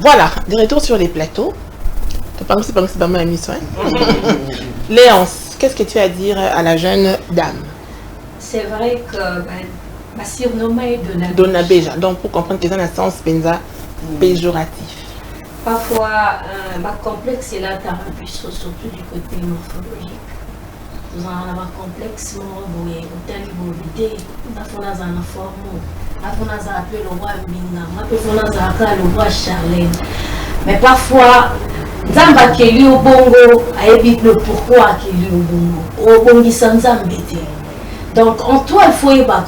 Voilà, de retour sur les plateaux. C'est pas mal émission. Léonce, qu'est-ce que tu as à dire à la jeune dame? C'est vrai que ma surnommée est Donabéja. Donc pour comprendre que c'est un sens péjoratif. Parfois, ma complexe est là, surtout du côté morphologique. Nous avons un complexe, nous avons un forme. Nous avons appelé le roi Mbinga, nous avons appelé le roi Charlène. Mais parfois, Zamba Keli au Bongo a évité le pourquoi Keli au Bongo. Au Bongo sans Zambété. Donc, en toi, il faut y avoir.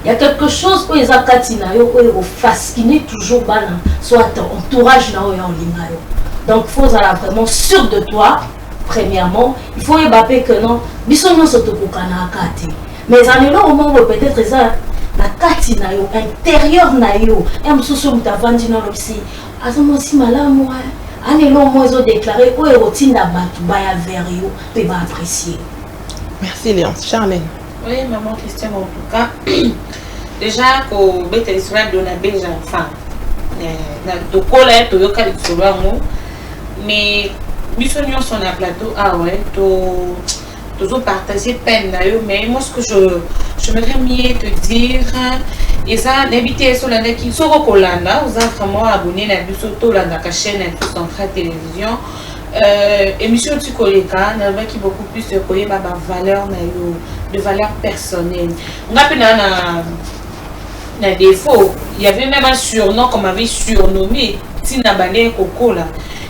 Il y a quelque chose où les akatina yo au fasciné toujours balan soit ton entourage là où en ligne. Donc, il faut être vraiment sûr de toi. Premièrement, il faut y avoir que non, bisogno sotokukana akati. Mais en là au moment peut-être ça la katina yo intérieur na yo, em soso mutavandi na lopsi. Azomo si malamu anelo mo zo déclarer o erotinda batu baya vers yo pe ba apprécier. Merci Léonce. Charlène. Oui, maman Christiane en tout cas. Déjà ko bete Israël dona beja enfin. Na to kola to yoka litsobango. Mais biso nyonso na plateau ouais to partager peine na yo mais moi ce que je voudrais mieux te dire et ça n'habiter sur la qui soko kolanda vous êtes vraiment abonné na biso to la na chaîne Centrale Télévision émission tu koleka na va qui beaucoup plus de koyeba ba valeur na yo de valeur personnelle on appelle na défaut il y avait même un surnom qu'on m'avait surnommé Tina Balé Kokola.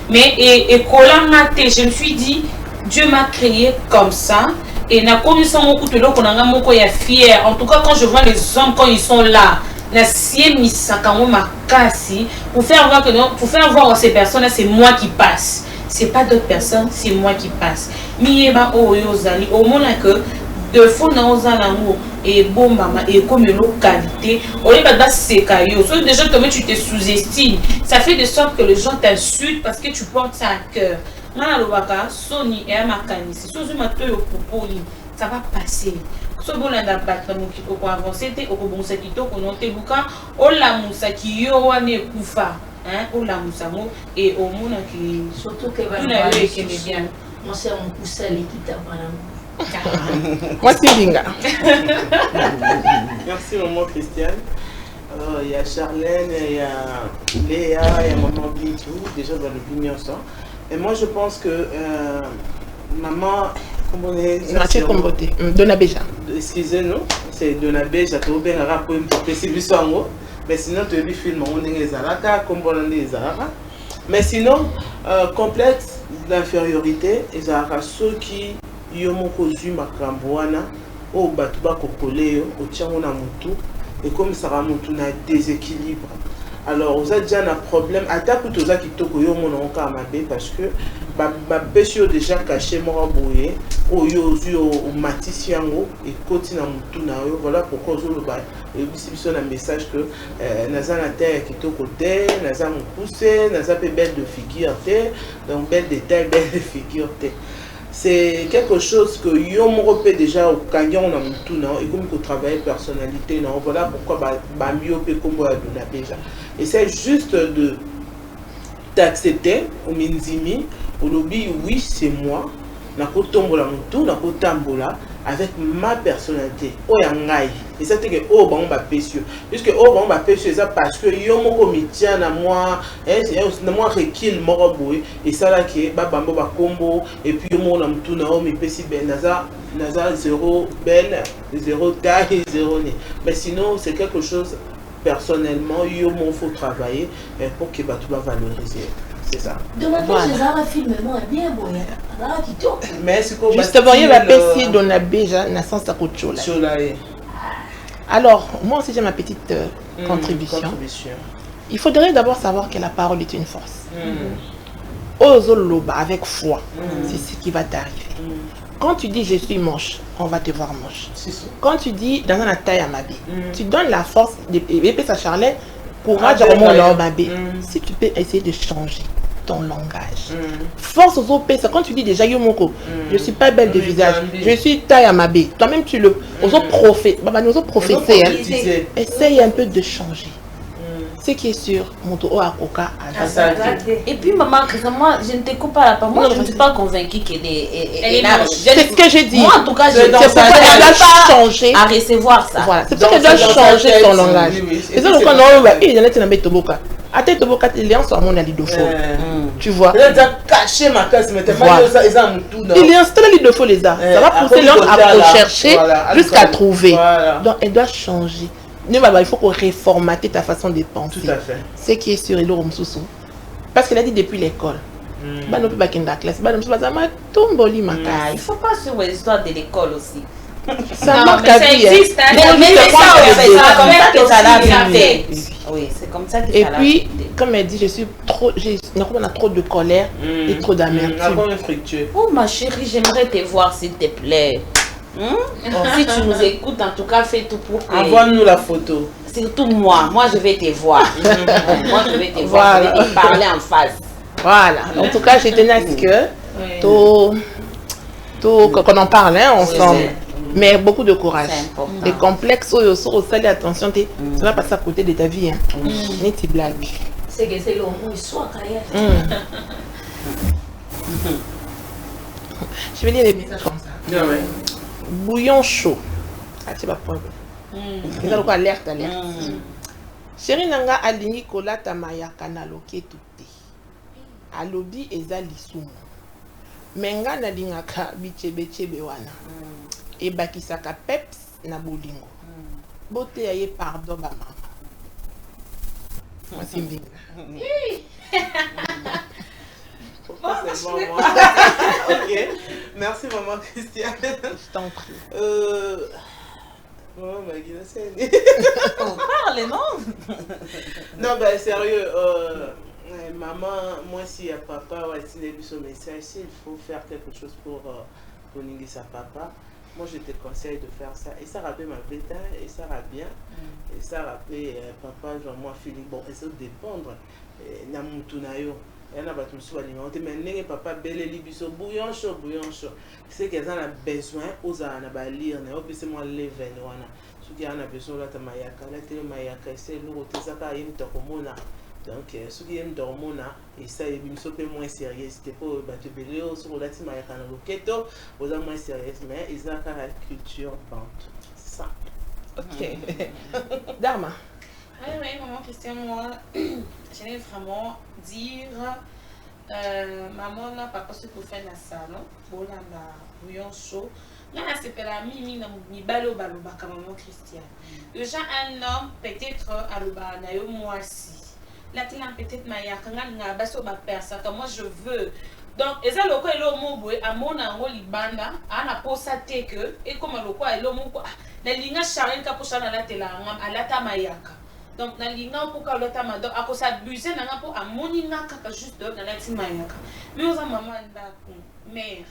Mais et je me suis dit, Dieu m'a créé comme ça. Et n'a connu son mot de l'eau qu'on a un mot fier. En tout cas, quand je vois les hommes, quand ils sont là, la sienne pour faire voir que non, pour faire voir à ces personnes-là, c'est moi qui passe. C'est pas d'autres personnes, c'est moi qui passe. Mieba o yozali, au moins que de fond dans l'amour et bon maman et comme une qualité on est pas c'est caillou soit déjà toi tu te sous-estimes ça fait de sorte que les gens t'insultent parce que tu portes ça à cœur mana lobaka soni et amakani si sozo matoyo popoli ça va passer so bolanda battre mon qui ko avancer te ko bonsa kito ko noté buka o la musa ki yo wane kufa o la musa mo et au monde qui surtout que va bien moi c'est un cousin qui t'a pas. Moi c'est Binga. Merci maman Christiane. Alors il y a Charlène, il y a Léa, il y a maman Bitou, déjà dans le pignon ça. Et moi je pense que maman, comment on est Donabéja. Excusez-nous, c'est Donabéja, tu as bien rappelé un peu si mais sinon tu as vu film on est les Araka, comme on est les Araka. Mais sinon complexe d'infériorité, les Araka ceux qui yo moko zui makambo wana o batu bakokole yo otiango na mutu et comme ça va mutu na déséquilibre alors vous avez déjà un problème attaque tout ça qui toko yo mona oka mabe parce que ba pesio déjà caché moko boye o yo zui o matisi yango et koti na mutu na yo voilà pourquoi zo le ba et biso na message que naza na terre qui toko te naza mo pousser naza pe belle de figure te donc belle détail belle de figure te. C'est quelque chose que yo peut déjà au canyon on a tout non et comme que travailler personnalité non voilà pourquoi ba myope comme la déjà et c'est juste de d'accepter au minzimi au lobby oui c'est moi na ko tombola mutu na ko tambola avec ma personnalité o yangai et ça c'est que oh bon ba pécieux puisque oh bon ba pécieux ça parce que yo moko mitien na moi na moi rekil moko boy et ça là qui ba bambo ba combo et puis yo mo na mutu na o mi pesi ben naza zéro belle zéro taille zéro nez mais sinon c'est quelque chose personnellement yo mo faut travailler pour que ba tout va valoriser. C'est ça. De la part, j'ai un film bien bon. Mais c'est quoi? Justement, il y a la Donabéja, na sens Sakochola. Alors, moi aussi j'ai ma petite contribution. Il faudrait d'abord savoir que la parole est une force. Ozoloba avec foi, c'est ce qui va t'arriver. Quand tu dis je suis moche, on va te voir moche. Quand tu dis dans un taille à ma vie, tu donnes la force de sa Charlène pour dire mon bébé. Si tu peux essayer de changer ton langage. Force aux autres, quand tu dis déjà Yomoko, je suis pas belle de visage, je suis taille à ma bébé. Toi-même tu le aux autres prophètes, nous autres prophéties, essaye un peu de changer. Ce qui est sûr, Moto Akoka Et puis maman, moi je ne te coupe pas la parole. Moi je ne suis pas convaincue qu'elle est là. C'est ce que j'ai dit. Moi en tout cas, c'est pourquoi elle doit changer à recevoir ça. Voilà, c'est pourquoi elle doit changer son langage. Et ça, quand on va, il y en a qui n'ont pas Toboka. À tes Toboka, il y a un soir, mon alidofo. Tu vois. Il a déjà caché ma casse, mais tellement ça, ils ont tout. Il y a un style alidofo, les a. Ça va pousser l'homme à rechercher jusqu'à trouver. Donc, elle doit changer. Il faut qu'on reformate ta façon de penser. Tout à fait. Ce qui est sur Elo Msousou. Parce qu'elle a dit depuis l'école. Il ne peut pas classe. Il ne faut pas sur l'histoire de l'école aussi. Ça existe. Mais c'est comme ça que ça l'a fait. Oui, c'est comme ça que ça l'a fait. Et puis, comme elle dit, on a trop de colère et trop d'amertume. Oh ma chérie, j'aimerais te voir s'il te plaît. Si tu nous écoutes, en tout cas, fais tout pour que... Envoie-nous la photo. Surtout moi je vais te voir. Moi, je vais te voir, je vais te parler en face. Voilà. En tout cas, je tenais à ce qu'on en parle ensemble. Mais beaucoup de courage. Les complexes, salut, attention, tu vas passer à côté de ta vie. Ni tes blagues. C'est que c'est le mot soit Je vais lire les messages comme ça. Bouillon chaud. Ah, tu vas prendre. C'est ça, alerte. Chérie Nanga alingi kolata mayaka na loketu te. Alobi eza lisumu. Menga na lingaka bichebe wana. E bakisaka peps na bolingo. Bote ya ye pardon ba mama. Moi c'est mbinga. C'est bon, moi. Ok. Merci maman Christiane. Je t'en prie. Maman Magina, c'est on parle, non? Non, ben sérieux, maman, moi si y a papa, ouais, si les son message, s'il faut faire quelque chose pour nier sa papa, moi je te conseille de faire ça. Et ça rappelle ma bêta, et ça rappelle bien, et ça rappelle papa, genre moi Philippe, bon, et ça dépendre, Namutunayo. Il y en a qui sont alimentés, mais papa belé biso bouillon chaud. C'est qu'ils ont besoin aux ana lire, ne obise moi leven wana. Ceux qui ont besoin là ta mayaka, là tele mayaka, c'est lourd, ça ka yim tokomona. Donc ceux qui aiment dormona et ça est biso peu moins sérieux, c'était pas battre belé sur la ti mayaka na loketo, aux moins sérieux, mais ils ont la culture bantu. C'est ça. OK. Dharma. Oui, maman Christiane, moi, j'allais vraiment dire, maman, papa, ce qu'on fait dans le salon, bon, là, bouillon chaud. Là, c'est pour la mimi, mi balo baka maman Christiane. Déjà, un homme, peut-être, à l'oba, na yo moi si. Là, tu l'as peut-être maya, quand on a basso ma personne, que moi je veux. Donc, et ça, le quoi, il a moboué, à mon ango, libanda, à la posate que, et comme le quoi, il a moboué, la ligne charine, capucha, à la télé, à la tamayaka. Donc, na linga pour que l'autre m'a donc à cause abuser na pour amoni na kaka juste dans la timayaka. Mais aux maman ndako mère.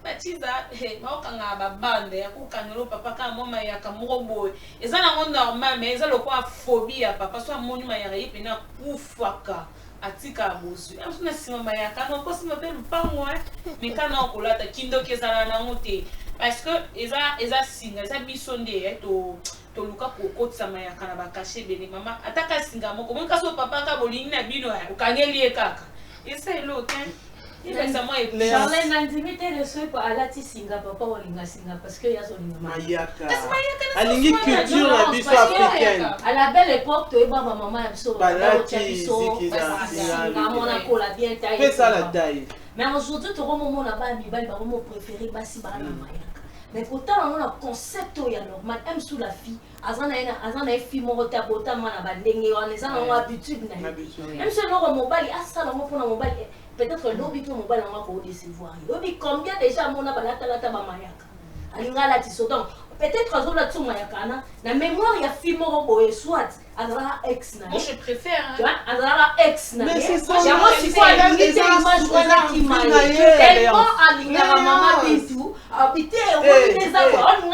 Batiza ma okanga ba bande ya kukanelo papa ka mama ya kamurobo. Eza na normal mais eza lokwa phobie ya papa so amoni mayaka yipe na kufaka atika bosu. Amso na sima mayaka non ko sima pe mpango mais kana okolata kindo kezala na ngote parce que eza singa eza bisonde to luka kokotsa mayaka na bakashe bene mama ataka singa moko mon kaso papa ka bolingi na bino ya ukangeli kaka esa elo ken ipesa moi et Charlène n'intimité le souhait pour alati singa papa olinga singa parce que ya solinga mayaka alingi culture la biso africaine à la belle époque to eba maman ya biso balati singa mona kola bien taille fait ça la taille mais aujourd'hui to romo na ba mi ba mo préféré basi ba na mayaka. Mais pourtant, on a un concept qui est normal. Même sous la fille, azana fille morte à bota mana bandenge, on est en habitude. Même si on mobile, ça on prend mobile. Peut-être l'obi pour mobile on va pour décevoir. L'obi combien déjà mon a balata la tabamayaka. Alinga la tiso donc peut-être azona la tsumayaka na la mémoire il y a fille morte soit azala ex na. Moi je préfère. Tu vois, azala ex na. Mais c'est ça. Moi je suis pas l'image de qui m'a tellement alinga maman bitou. Habité au des avoirs, l'homme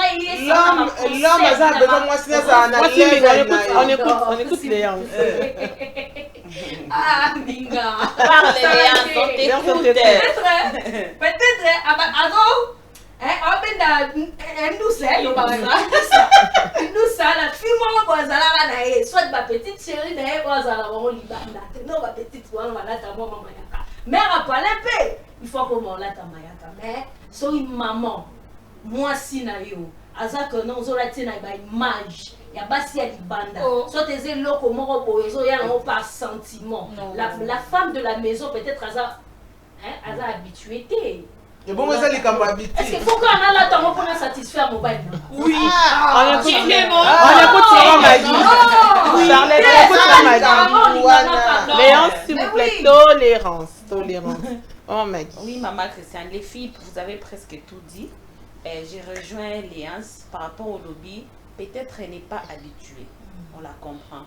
a besoin moi c'est ça on écoute les gens. Ah binga. Parle les gens, peut-être alors il faut que mon lata mayaka mais so maman moi si na yo azaka non zo la tina ba image ya basi ya libanda so teze loko moko bozo ya no par sentiment la femme de la maison peut-être aza habituée té et bon mais ça les cambo habitués est-ce qu'il faut qu'on a là temps pour satisfaire mon bail oui on écoute Léance, s'il vous plaît, tolérance. Oh Maggie. Oui, maman Christiane, les filles, vous avez presque tout dit. J'ai rejoint Léance par rapport au lobby. Peut-être elle n'est pas habituée. On la comprend.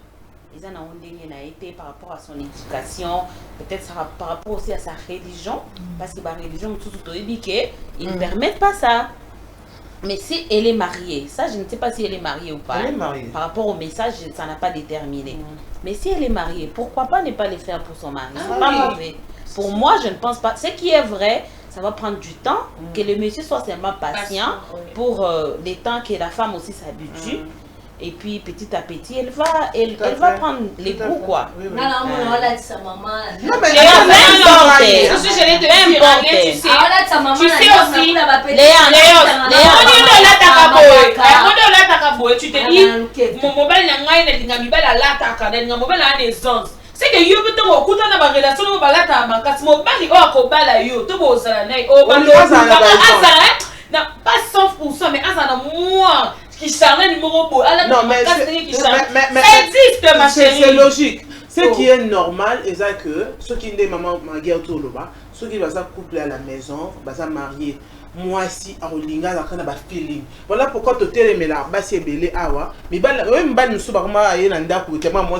Ils en ont été par rapport à son éducation, peut-être par rapport aussi à sa religion, parce que la religion, ils ne permettent pas ça. Mais si elle est mariée, ça je ne sais pas si elle est mariée ou pas. Elle est mariée. Par rapport au message, ça n'a pas déterminé. Mais si elle est mariée, pourquoi pas ne pas le faire pour son mari? C'est pas mauvais. Pour moi, je ne pense pas. Ce qui est vrai, ça va prendre du temps, que le monsieur soit seulement patient pour les temps que la femme aussi s'habitue. Et puis petit à petit, elle va prendre les goûts quoi. Non, on a dit sa maman. Non, mais je l'ai dit, tu sais aussi, tu te dis, mon mobile c'est que yo peut on kuta na ba relation no ba lata makasi mo bali o ko bala yo to bo sala nai o ba lo na pas 100% mais azana moi qui charle numéro beau ala non mais c'est logique. Ce qui est normal est que ceux qui sont maman guerre tout là-bas, ceux qui vont couple à la maison, vont marier. Moi si à Olinga la kana ba feeling. Voilà pourquoi tu t'es mais là ba c'est belé awa. Mais ba même ba nous ba ma yé na ndako tellement moi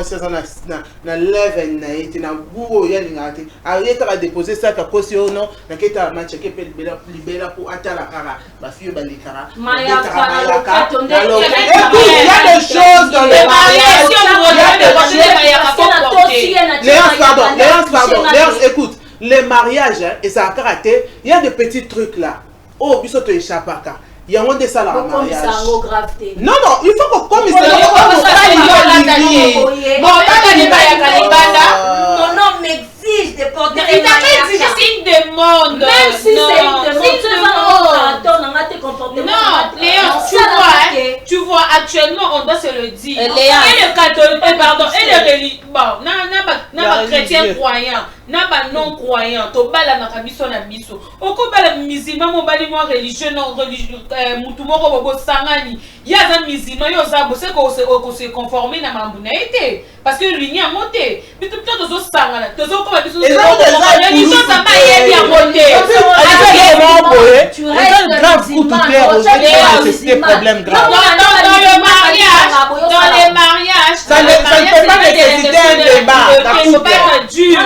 c'est ça na level na été na buo ya lingate. Arrête à déposer ça ka caution non na keta match ke libéra pour atala kara ba fio ba likara. Il y a des choses dans le mariage. Léance, écoute. Les mariages et ça a caractère, il y a des petits trucs là. Oh, biso te échappe à ça. Il y a moins de ça là en mariage. Non, il faut qu'on comme mon homme m'exige de porter des mariages. C'est une demande. Même si c'est une demande. Non, Léon, tu vois, actuellement, on doit se le dire. Et le catholique, pardon, et le religieux, bon, non, chrétien croyant. Naba non croyant to bala na kabiso na biso oko bala musulman mo bali mo religieux non religieux mutu moko bobo sangani ya za musulman yo za bo se ko se conformer na mambuna été parce que lui a monté mais tout to zo sangana to zo ko ba biso religion ça ba yebi a monté tu restes grave coup tout clair c'est des problèmes graves dans les mariages ça ne peut pas nécessiter un débat il faut pas être dur.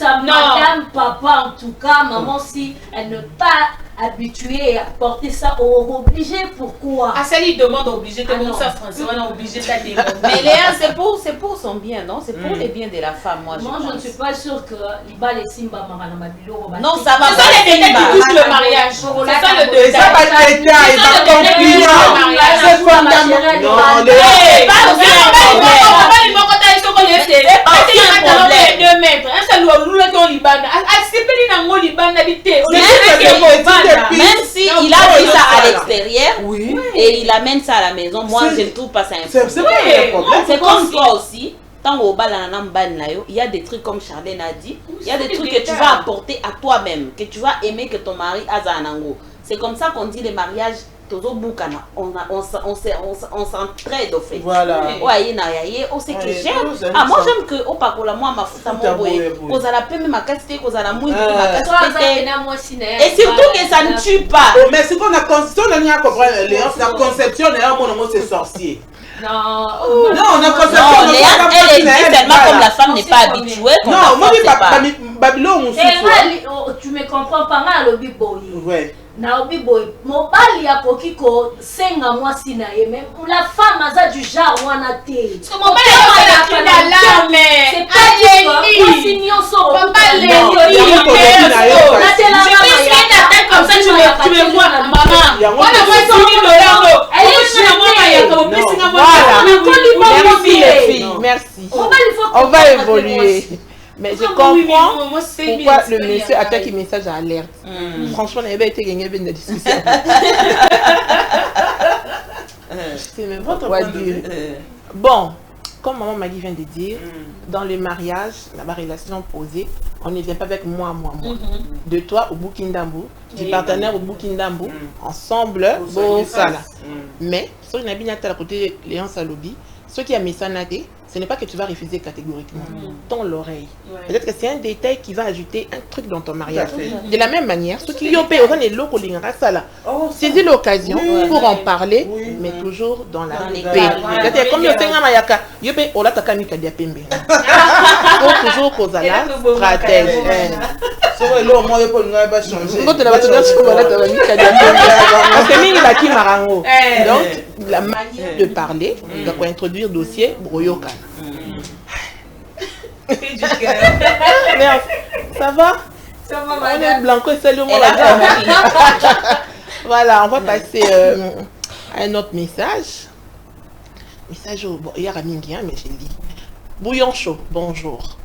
Madame, papa, en tout cas, maman, si elle n'est pas habituée à porter ça, obligé, pourquoi? Ah, ça lui demande obligé, tout le monde ça français, on est obligé d'aller. Mais Léa, c'est pour son bien, non? C'est pour le bien de la femme, moi je ne suis pas sûre que l'Iba les Simba Maranamabilo. Non, ça va pas. C'est ça les détails qui touchent le mariage. C'est ça le détail. Ça va être détail, il va conclure. C'est fondamental. Non, Léa. Même si il a fait ça à l'extérieur et il amène ça à la maison, moi je ne trouve pas ça un problème. C'est comme toi aussi. Il y a des trucs comme Charlène a dit, il y a des trucs que tu vas apporter à toi-même, que tu vas aimer que ton mari a zanango. C'est comme ça qu'on dit les mariages. On s'entraide au fait. Voilà. On sait que j'aime. Ah, moi j'aime que au pakola moi ma fouta mon boy. Cause à la paix ma casté, cause à la mouille ma casté. Et surtout que ça ne tue pas. Oh, mais c'est qu'on a conception, on a compris la conception d'ailleurs mon nom c'est sorcier. Non, on a conception. Non, Léa, elle est dit tellement comme la femme n'est pas habituée. Non, moi Babylone tu me comprends pas mal le biboy. Ouais. Naobi boy, mobali ya kokiko senga mwasi na ye même la femme aza du genre wana te. Parce que mobali ya la mais c'est pas mwasi nyonso comme ça tu me vois Merci. On va évoluer. Mais je comprends pourquoi le monsieur attaque le message à alerte. Franchement, il y avait été gagné une discussion. Je sais même pas quoi dire. Bon, comme maman Maggie vient de dire, dans le mariage, la relation posée, on ne vient pas avec moi. De toi au Boukindambu, du partenaire au Boukindambu, ensemble, bon, ça là. Mais, si on a bien à côté de Léon Salobi, ce qui a mis ça naté, ce n'est pas que tu vas refuser catégoriquement. Ton l'oreille. Peut-être que c'est un détail qui va ajouter un truc dans ton mariage. De la même manière, ceux qui y ont payé saisis l'occasion pour en parler, mais toujours dans la paix. C'est comme le Tenga Mayaka, il y a Ola Takani Kadia Pembe. Faut toujours cause à la stratège. Donc, la manière de parler, donc introduire le dossier, Broyoka. Ça va? Ça va, madame. On est blanco, c'est le mot. Voilà, on va passer à un autre message. Message au... Bon, il y a Ramingi, mais j'ai dit. Bouillon chaud, bonjour.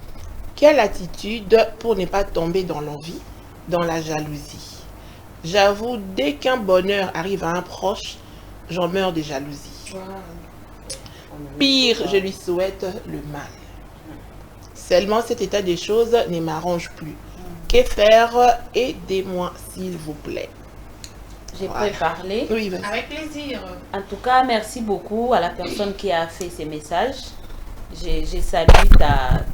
Quelle attitude pour ne pas tomber dans l'envie, dans la jalousie? J'avoue, dès qu'un bonheur arrive à un proche, j'en meurs de jalousie. Pire, je lui souhaite le mal. Seulement cet état des choses ne m'arrange plus. Que faire? Aidez-moi, s'il vous plaît. J'ai préparé. Oui, avec plaisir. En tout cas, merci beaucoup à la personne qui a fait ces messages. J'ai salué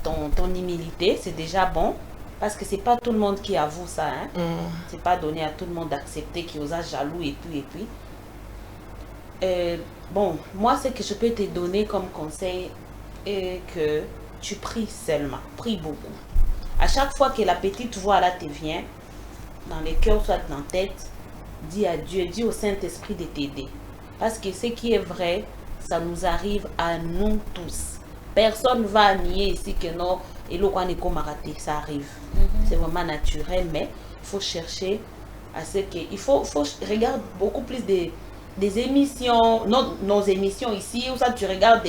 ton humilité, c'est déjà bon. Parce que c'est pas tout le monde qui avoue ça. Hein? C'est pas donné à tout le monde d'accepter qu'il osa jaloux et puis. Bon, moi, ce que je peux te donner comme conseil est que tu pries seulement. Prie beaucoup. À chaque fois que la petite voix là te vient, dans le cœur, soit dans la tête, dis à Dieu, dis au Saint-Esprit de t'aider. Parce que ce qui est vrai, ça nous arrive à nous tous. Personne ne va nier ici que non, et le quoi n'est comme raté, ça arrive. C'est vraiment naturel, mais il faut chercher à ce que... Il faut regarder beaucoup plus des émissions, nos émissions ici, où ça tu regardes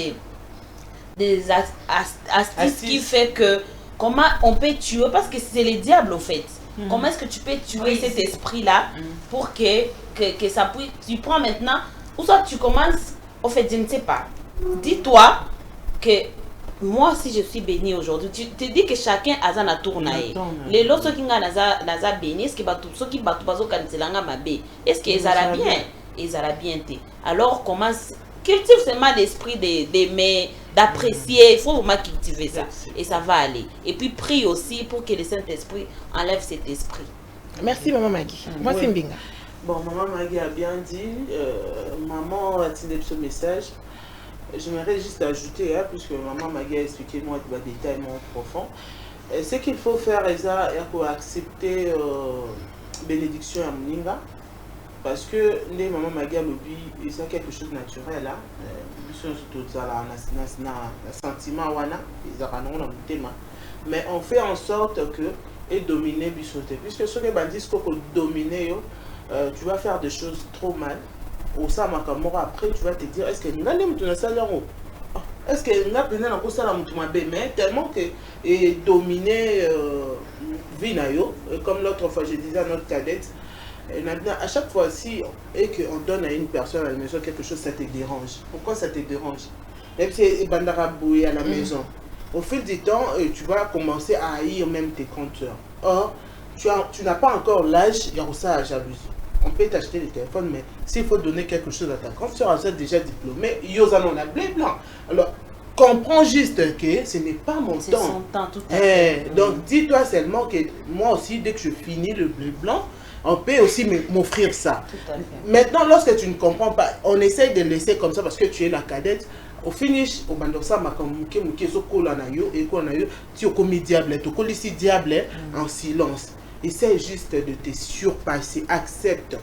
des astuces qui fait que comment on peut tuer, parce que c'est le diable au fait. Comment est-ce que tu peux tuer cet esprit-là pour que ça puisse... Tu prends maintenant, ou soit tu commences, au fait, je ne sais pas. Dis-toi que moi, si je suis béni aujourd'hui, tu te dis que chacun a sa tournaille. Les lots qui ont sa béni, est-ce que ceux qui battent pas au cancelanga ma bé, est-ce qu'ils ont bien? Ils ont bien été. Alors, commence, cultive seulement l'esprit d'aimer, d'apprécier. Il faut vraiment cultiver ça. Et ça va aller. Et puis, prie aussi pour que le Saint-Esprit enlève cet esprit. Merci, Maman Maggie. Moi, c'est Mbinga. Bon, Maman Maggie a bien dit. Maman a tiré ce message. J'aimerais juste ajouter, hein, puisque Maman Maggie a expliqué moi des détails profonds. Ce qu'il faut faire, c'est accepter bénédiction à Mninga. Parce que les Maman Maggie a lobby, c'est quelque chose de naturel. Mais on fait en sorte que et dominer Bissoté. Puisque ceux qui bandits pour dominer, tu vas faire des choses trop mal. Au Samakamora, après tu vas te dire est-ce que nous allons te salaire? Est-ce que nous allons te salaire? Mais tellement que et dominer Vinayo, comme l'autre fois je disais à notre cadette, à chaque fois si et qu'on donne à une personne à la maison quelque chose, ça te dérange. Pourquoi ça te dérange? Même si Bandara bouillé à la maison, au fil du temps, tu vas commencer à haïr même tes compteurs. Or, tu n'as pas encore l'âge, il y a ça à jalousie. On peut t'acheter le téléphone, mais s'il faut donner quelque chose à ta confiance, tu seras déjà diplômé, Yosanon a blé blanc. Alors, comprends juste que ce n'est pas mon temps. C'est son temps, tout à fait. Donc, dis-toi seulement que moi aussi, dès que je finis le blé blanc, on peut aussi m'offrir ça. Tout à fait. Maintenant, lorsque tu ne comprends pas, on essaye de laisser comme ça parce que tu es la cadette. Au finish, au bandosa makamuke muke sokola na yo et qu'on a eu, tu es comme diable, tu es ici diable en silence. Essaye juste de te surpasser, accepte,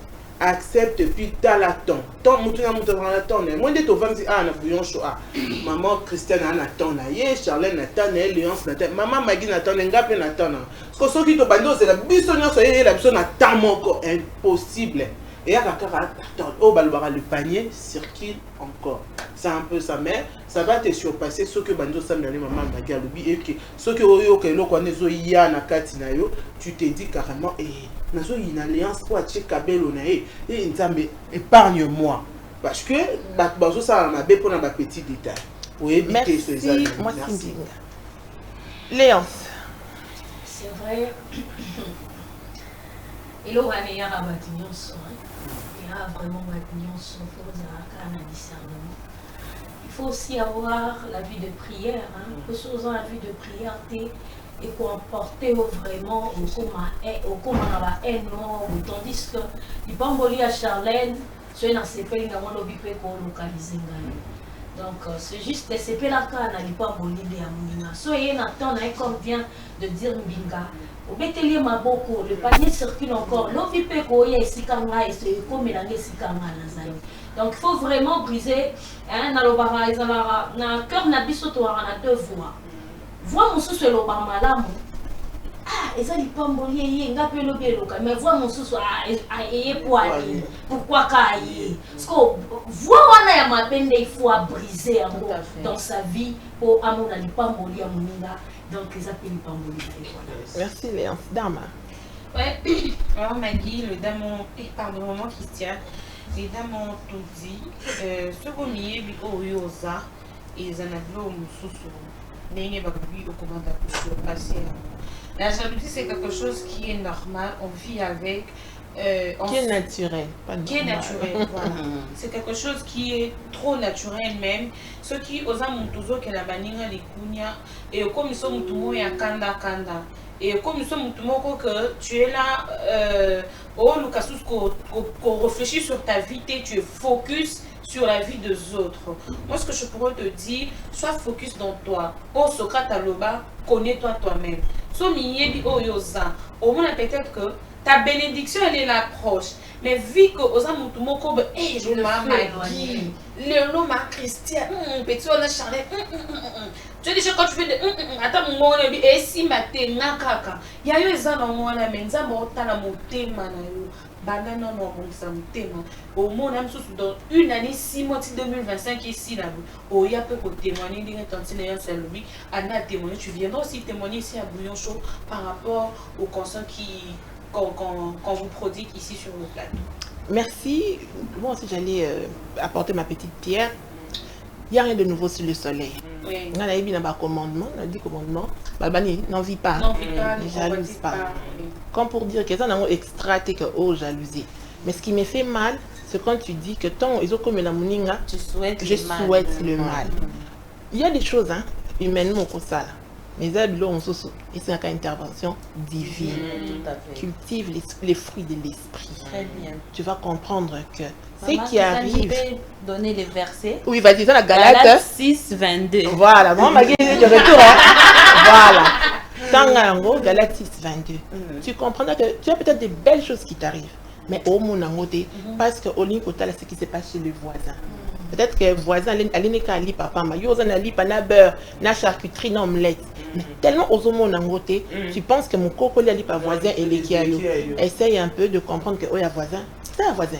puis t'as la temps. Tant moutouna moutouna la temps. Moi de te vendre ah na bouillon chaud ah. Maman Christiane a temps na ye, Charlène na temps na Léonce na temps, maman Maggie na temps ngape na temps na. Parce que ceux qui te bando c'est la bisognon ça y est la personne na temps encore impossible. Et le panier circule encore. C'est un peu ça, mais ça va te surpasser ce que Bando Samdani Maman Magaloubi et que ce que Oyo Kelo Kwanezo Yana Katinayo, tu te dis carrément, Nazo une alliance pour acheter Kabelo Nae, et Nzambe, épargne-moi. Parce que Bazo ça m'a pour un petit détail. Merci, moi c'est Léonce. C'est vrai. Il y a un bâtiment sur. Il y a vraiment un bâtiment sur. Il faut aussi avoir la vie de prière. Il faut aussi avoir la vie de prière et pour porter vraiment au coma la haine. Tandis que il peut envoyer à Charlène, c'est un CP qui a localisé. Donc c'est juste les CP là quand on n'a pas envoyé à Moulina. Soyez Nathan, comme vient de dire Mbinga. Au Bétélier Maboko, le panier circule encore. L'OVP Koye Sikanga et c'est comme Mélange Sikanga Nazari. Donc il faut vraiment briser. Dans le cœur Nabisoto, on a deux voix. Voix mon sous le Bamalam. Ah, et ça, il peut m'embolier, il n'y a pas de l'obélo. Mais voix mon sous, pourquoi Kaye? Parce que voix, on a ma peine, il faut briser dans sa vie pour Amon Ali Pamboli à Moninga. Donc, les appels Pamboli. Merci Léonce. Dama. Ouais, alors Maggie, le damon, pardon, maman Christian, les damons tout dit, ce qu'on y est, au Yosa, et les anaglos Moussoussou, n'est pas vu au commandant passé. La jalousie, c'est quelque chose qui est normal, on vit avec. Qui est naturel. Qui est naturel, voilà. C'est quelque chose qui est trop naturel même. Ce qui, aux amontouzo, qui est la baninga, les kounia, et comme ils sont moutumo, il y a kanda. Et comme nous sommes que tu es là, qu'on réfléchit sur ta vie, tu es focus sur la vie des autres. Moi, ce que je pourrais te dire, sois focus dans toi. Oh, Socrate Aloba, connais-toi toi-même. So, Miebi Oyoza, au moins peut-être que ta bénédiction, elle est là proche. Mais vu que aux amoutoumo, je m'amagui, le nom m'a Christian, petit on a charlé, tu dis quand tu fais de attends mon et si maté nakaka il y a eu ça dans mon la menza morta la motema na yo banana no bon ça motema au monde même dans une année 6 mois 2025 ici là au y a peu pour témoigner d'une tantine et seul lui Anna témoigner tu viendras aussi témoigner ici à Bouillon Chaud par rapport aux conscients qui qu'on vous prodigue ici sur le plateau. Merci. Moi aussi j'allais apporter ma petite pierre. Il n'y a rien de nouveau sur le soleil. Oui. On a dit un commandement, on a dit commandement. Babani n'en vit pas. Ne jalouse pas. Comme pour dire que ça n'a extraité que jalousie. Mais ce qui me fait mal, c'est quand tu dis que tant ils ont comme la mouninga, je souhaite le mal. Il y a des choses humainement comme ça. Mais ça, c'est une intervention divine. Cultive les fruits de l'esprit. Très bien. Tu vas comprendre que ce qui arrive. Donner les versets. Oui, vas-y, ça la Galate 6, 22. Voilà, moi, ma gueule, je retourne. Voilà. Tangango, Galate 6, 22. Tu comprendras que tu as peut-être des belles choses qui t'arrivent. Mais au monde en côté, parce que au ligne c'est ce qui se passe chez le voisin. Peut-être que le voisin, il n'est qu'à papa, mais il y a un beurre, une charcuterie, une omelette. Mais tellement aux hommes en côté, tu penses que mon coco est pas voisin et les kiayo. Essaye un peu de comprendre que il y a voisin. C'est un voisin.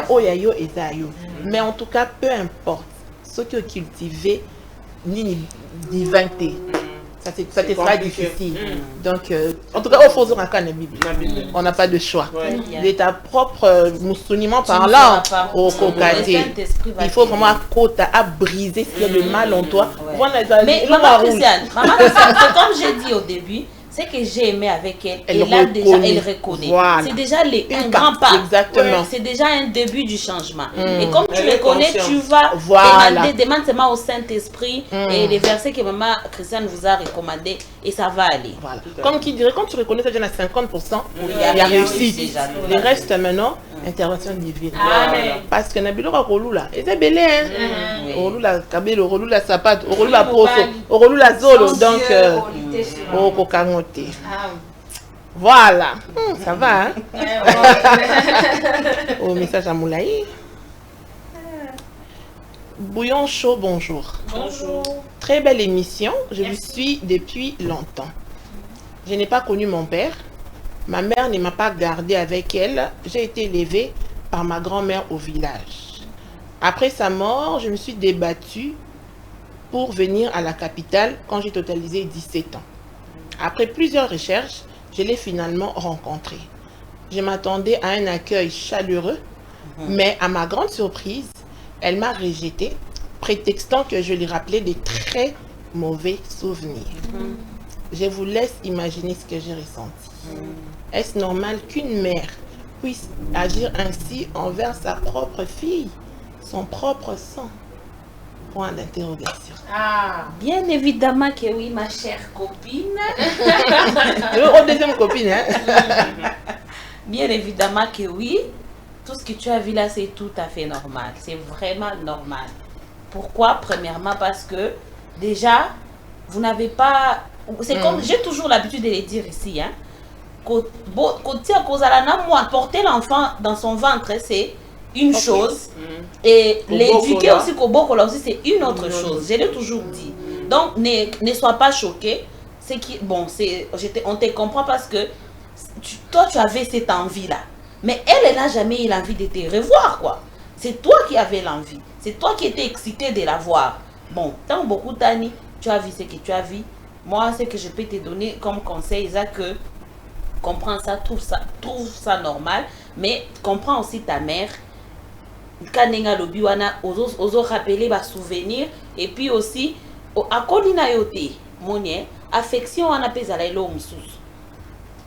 Oh yayo et zayo. Mais en tout cas, peu importe ce que cultiver, ni divinité. Ça te sera difficile. Donc, en tout cas, au faux on n'a pas de choix. De ta propre moussouniment parlant au cocaté. Il faut vraiment à briser ce qui est de mal en toi. Mais maman Christiane, c'est comme j'ai dit au début, c'est que j'ai aimé avec elle. Et là, déjà, elle reconnaît. Voilà. C'est déjà un grand pas. Exactement. C'est déjà un début du changement. Et comme tu reconnais, tu vas demander seulement au Saint-Esprit et les versets que maman Christiane vous a recommandés et ça va aller. Voilà. Comme qui dirait, quand tu reconnais ça déjà à 50%, il y a réussi. Le reste maintenant, intervention divine. Parce que Nabilo a Rolula. Et c'est belé, hein. Rolula Kabelo, Rolula Sapat, Rolula Poso, Rolula Zolo. Donc, au Kokangote. Voilà. Ça va, hein? Au message à Moulaï. Bouillon Chaud, bonjour. Bonjour. Très belle émission. Je vous suis depuis longtemps. Je n'ai pas connu mon père. Ma mère ne m'a pas gardé avec elle. J'ai été élevée par ma grand-mère au village. Après sa mort, je me suis débattue pour venir à la capitale quand j'ai totalisé 17 ans. Après plusieurs recherches, je l'ai finalement rencontrée. Je m'attendais à un accueil chaleureux, mais à ma grande surprise, elle m'a rejetée, prétextant que je lui rappelais des très mauvais souvenirs. Je vous laisse imaginer ce que j'ai ressenti. Est-ce normal qu'une mère puisse agir ainsi envers sa propre fille, son propre sang? Point d'interrogation. Ah, bien évidemment que oui, ma chère copine. Deuxième copine, hein? Bien évidemment que oui. Tout ce que tu as vu là, c'est tout à fait normal. C'est vraiment normal. Pourquoi? Premièrement, parce que déjà, vous n'avez pas... C'est comme, j'ai toujours l'habitude de le dire ici, hein. Porter l'enfant dans son ventre, c'est une chose. Et l'éduquer aussi, aussi, c'est une autre chose. Je l'ai toujours dit. Donc, ne sois pas choqué. On te comprend parce que toi, tu avais cette envie-là. Mais elle n'a jamais eu l'envie de te revoir, quoi. C'est toi qui avais l'envie. C'est toi qui étais excité de la voir. Bon, tant beaucoup d'années, tu as vu ce que tu as vu. Moi, ce que je peux te donner comme conseil, c'est que comprends ça, trouve ça normal. Mais comprends aussi ta mère. Kanenga lobi wana ozo rappeler ba souvenir et puis aussi akolina yote monye affection wana pezala elo mususu.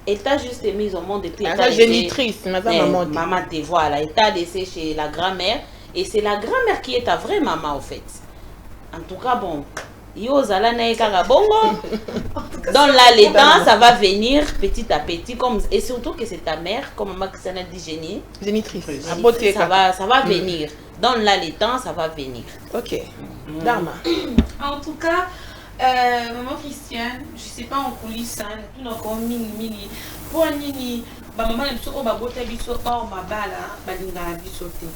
Elle t'a juste mise au monde et la génitrice, maman te voilà, elle t'a laissé chez la grand-mère et c'est la grand-mère qui est ta vraie maman en fait. En tout cas bon, Yozala naekanga bongo. Dans là les temps ça va venir petit à petit comme et surtout que c'est ta mère comme maman Christiane dit génitrice. Ça va venir. Dans là les temps ça va venir. OK. Dharma. En tout cas maman Christiane, je sais pas en coulisses tout encore mini pour nini ba maman biso o ba bota biso or mabala ba linga biso te.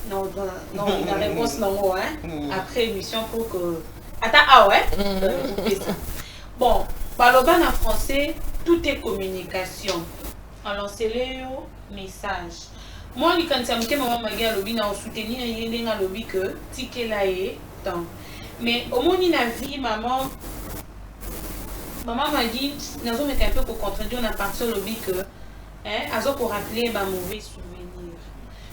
Non la réponse non hein après émission pour que attends bon baloban en français tout est communication. Alors c'est le message. Moi li quand ça me maman magia lobi na soutenir yende na lobi que tikela e tant. Mais au moins la vie maman m'a dit nous sommes un peu pour contredire na partir lobi que hein azo pour rappeler ba mauvais souvenir.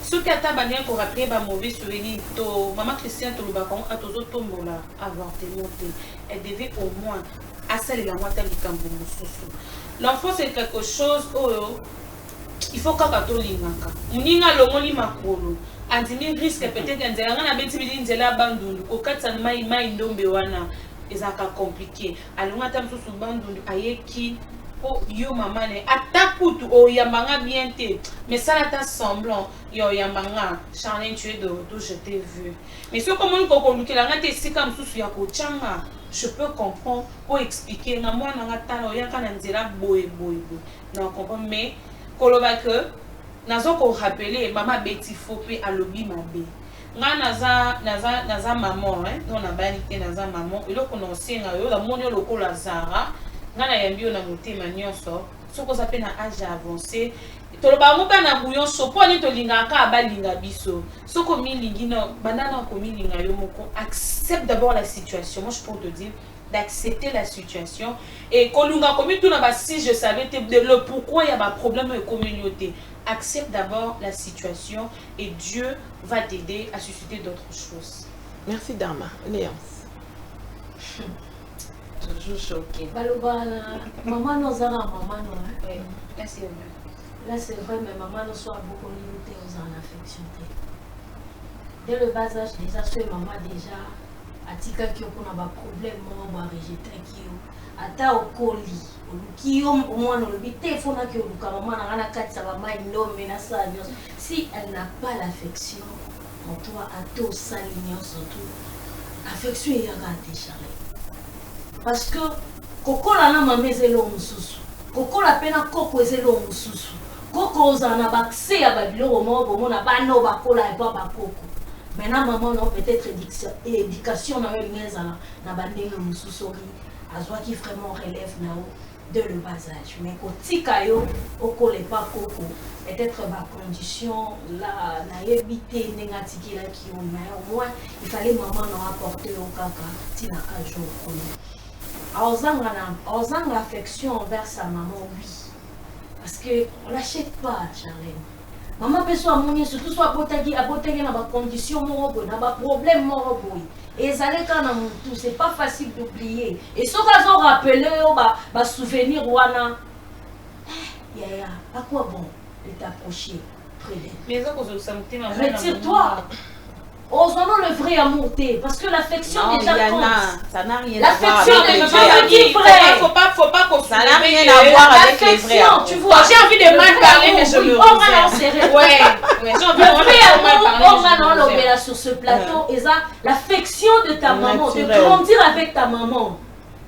Ce qui a tabania pour rappeler ba mauvais souvenir to maman Christiane to lobaka a tozo tombola avortement. Elle devait au moins assez la moitié du cambo mususu. L'enfant c'est quelque chose il faut kakato lingaka. Muninga longoli makolo. Andimi risque peut-être nzela ngana beti bili nzela bandundu okatsa mai ndombe wana ezaka compliqué. Alunga tamsusu bandundu ayeki o yo mama ne ataputu o yambanga bien te mais ça là ta semblant yo yambanga Charlène tu es de retour je t'ai vu mais ce comment ko lukela ngate sika msusu ya ko changa je peux comprendre pour expliquer na moi na ngata o yaka na nzela boy na comprendre mais koloba que nazo ko rappeler mama beti fopé alobi mabe nga naza maman hein non na banité naza maman eloko na osenga yo la monyo lokola Zara nga na yambi na motema nyonso soko za pe na âge avancé toloba ngo na bouillon sopo ni tolinga ka balinga biso soko milingi no banana ko milinga yo moko accepte d'abord la situation. Moi je peux te dire d'accepter la situation et kolunga komi tout na ba si je savais le pourquoi il y a un problème de communauté. Accepte d'abord la situation et Dieu va t'aider à susciter d'autres choses. Merci Dharma. Léance. Toujours choquée. Maman nous a maman non. Là c'est vrai. Là c'est vrai mais maman nous soit beaucoup limitée aux en affection. Dès le bas âge déjà ce maman déjà atika qui on a un problème maman va rejeter qui ata okoli oluki au moins le téléphone que oluka maman na ngana kati ça va mai nomé na ça si elle n'a pas l'affection en toi ato salignon surtout affection est raté Charles parce que koko la na mamezelo mususu koko la pena koko ezelo mususu koko ozana bakse ya babilo mo bomona bano bakola et pas bakoko. Maintenant maman non peut-être éducation na ngezala na bandenge mususu azwa qui vraiment relève nao de le bas âge mais kotika yo okole pas koko peut-être ma condition là n'a évité négative là qui au moins il fallait maman nous apporter au caca tina ka jour aux affection envers sa maman oui parce que on l'achète pas Charlène maman peut soit monnaie surtout soit apotagi na ba condition moko na ba problème moko et ça les quand tout c'est pas facile d'oublier et ce qu'ils ont rappelé ba souvenir wana ya à quoi bon de t'approcher près d'elle. Retire-toi. Osons le vrai amour, parce que l'affection déjà compte. Ça n'a rien à voir avec les vrais. Faut pas qu'on ça n'a rien à voir avec les vrais. Tu vois, j'ai envie de mal parler, mais je me réserve. Ouais, j'ai envie de mal parler. Sur ce plateau, et ça, l'affection de ta maman, de grandir avec ta maman.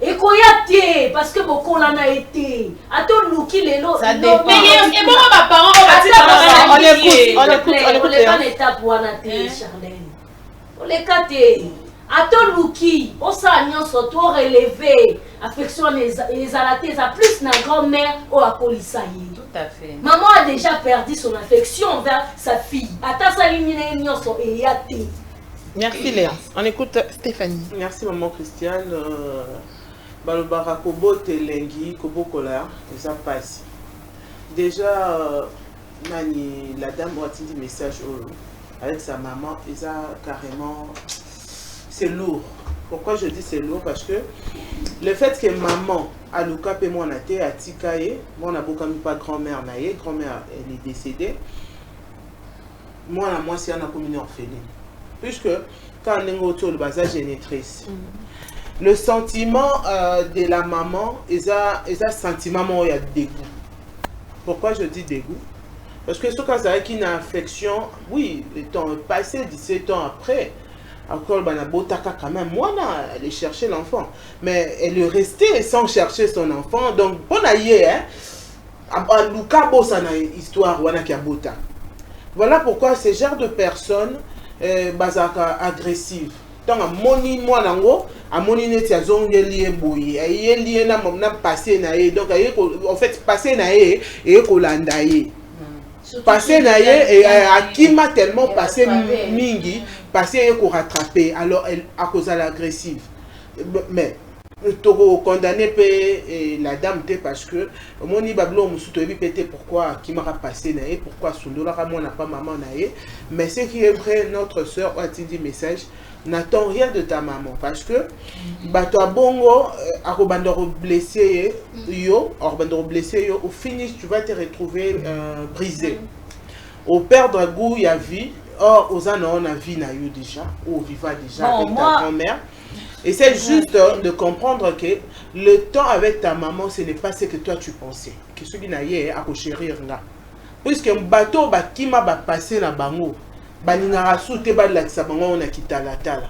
Et qu'on y a parce que beaucoup l'en a été. Attends, nous qui les lots. Ça dépend. Mais et bon, ma parent, on écoute. On les pas l'étape pour Anaté, Charlène. On les caté. Attends, nous qui, on s'en surtout relevé. Affection les alatés, ça plus na grand-mère ou la police. Tout à fait. Maman a déjà perdu son affection envers sa fille. Attends, ça éliminer une sur et y a té. Merci Léa. On écoute Stéphanie. Merci maman Christiane. Balobara Kobo Telengi, Kobo Kola, ça passe. Déjà, la dame a dit des messages avec sa maman, et ça carrément, c'est lourd. Pourquoi je dis c'est lourd? Parce que le fait que maman, a Luka et moi, on a été à Tikaye, moi, on n'a pas grand-mère, grand-mère, elle est décédée. Moi, c'est un communauté orpheline. Puisque quand on est autour de base génitrice, le sentiment de la maman, c'est un sentiment où il y a dégoût. Pourquoi je dis dégoût? Parce que ce cas là qui a une affection, oui, le temps est passé, 17 ans après, encore quand même, moi, elle est chercher l'enfant. Mais elle est restée sans chercher son enfant. Donc, bon, histoire, voilà pourquoi ce genre de personnes agressives. Donc, moni moi nango, a moni neti a zongeli boyi, a lié na passé na donc en fait passé na et kolanda ye. Passé na et a kima tellement passé mingi, passé ko rattraper alors elle à cause de l'agressive. Mais Togo condamné la dame parce que moni bablo musuto bi pété pourquoi qui m'a passé na et pourquoi sundola ramon n'a pas maman na et mais ce qui est vrai notre sœur a dit message n'attends rien de ta maman parce que bato bongo arobandoro blessé yo au finish tu vas te retrouver brisé au perdre goût ya vie or aux années on a vie na yo déjà ou viva déjà avec ta grand-mère. Et c'est juste de comprendre que le temps avec ta maman, ce n'est pas ce que toi tu pensais. Que ce qui n'a pas à chérir là. Puisque un bateau qui m'a passé dans bango, balingara souté bal la sabango on a quitté la tala.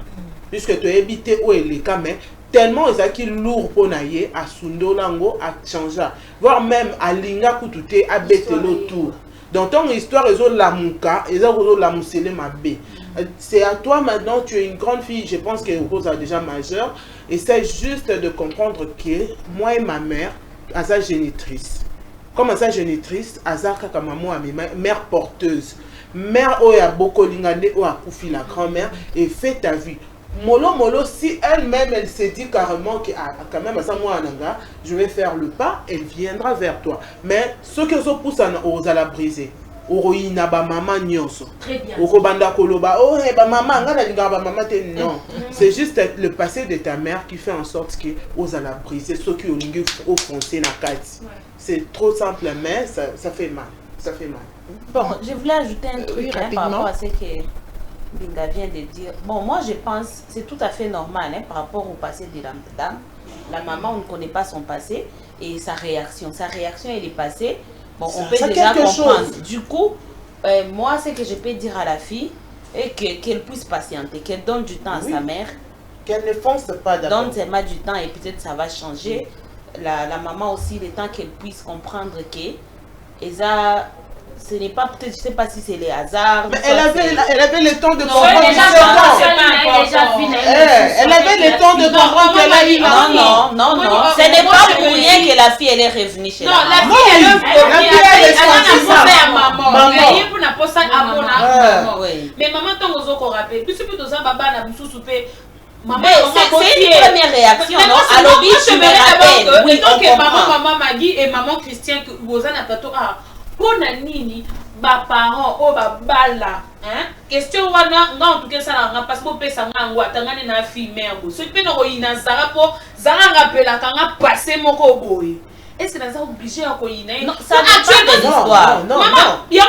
Puisque tu as habité où elle est quand même tellement ils qui lourd pour naïe à sundo lango à changer, voire même à linga kutute à bête l'autour. Dans ton histoire ils ont la mouka, ils ont la moussele ma bé. C'est à toi maintenant, tu es une grande fille, je pense que Rose a déjà majeure, et c'est juste de comprendre que moi et ma mère, à sa génitrice, comme à sa génitrice, à sa maman, à ma mère porteuse, mère où il y a beaucoup d'ingandés, où a couffé la grand-mère, et fait ta vie. Molo, si elle-même, elle s'est dit carrément que quand même, à ça, moi, Ananga, je vais faire le pas, elle viendra vers toi. Mais ce que ça pousse à la briser. Oroina ba maman nyonso. Très bien. Okobanda koloba oh ba maman ngana linga ba maman te non. C'est juste le passé de ta mère qui fait en sorte que aux la briser ceux qui ont lingu au foncé na kati. C'est trop simple mais ça fait mal. Ça fait mal. Bon, je voulais ajouter un truc par rapport à ce que Binga vient de dire. Bon, moi je pense c'est tout à fait normal par rapport au passé de la dame. La maman on ne connaît pas son passé et sa réaction. Sa réaction elle est passée. Bon, on peut déjà comprendre. Du coup, moi, ce que je peux dire à la fille, est qu'elle puisse patienter, qu'elle donne du temps à sa mère. Qu'elle ne fonce pas d'abord. Donne seulement du temps et peut-être ça va changer. La maman aussi, le temps qu'elle puisse comprendre que ce n'est pas peut-être, je ne sais pas si c'est les hasards. Mais elle avait le temps de comprendre. Elle avait le temps de comprendre qu'elle a eu Non. Ce n'est pas pour rien que la fille elle est revenue chez la fille elle est revenue. Maman, c'est une première réaction, non? Alors, je me rappelle. Oui, donc maman Maggie et maman Christian que vous en avez pour nini ba parents o ba bala hein question wana nga en tout cas ça nga parce que pesa nga ngwa tangani na fille mère bo so pe no ina zara po zara rappela kanga passer moko boy. Est-ce que nous sommes obligés à connaître? Non, ça n'est pas l'histoire. Non, il y a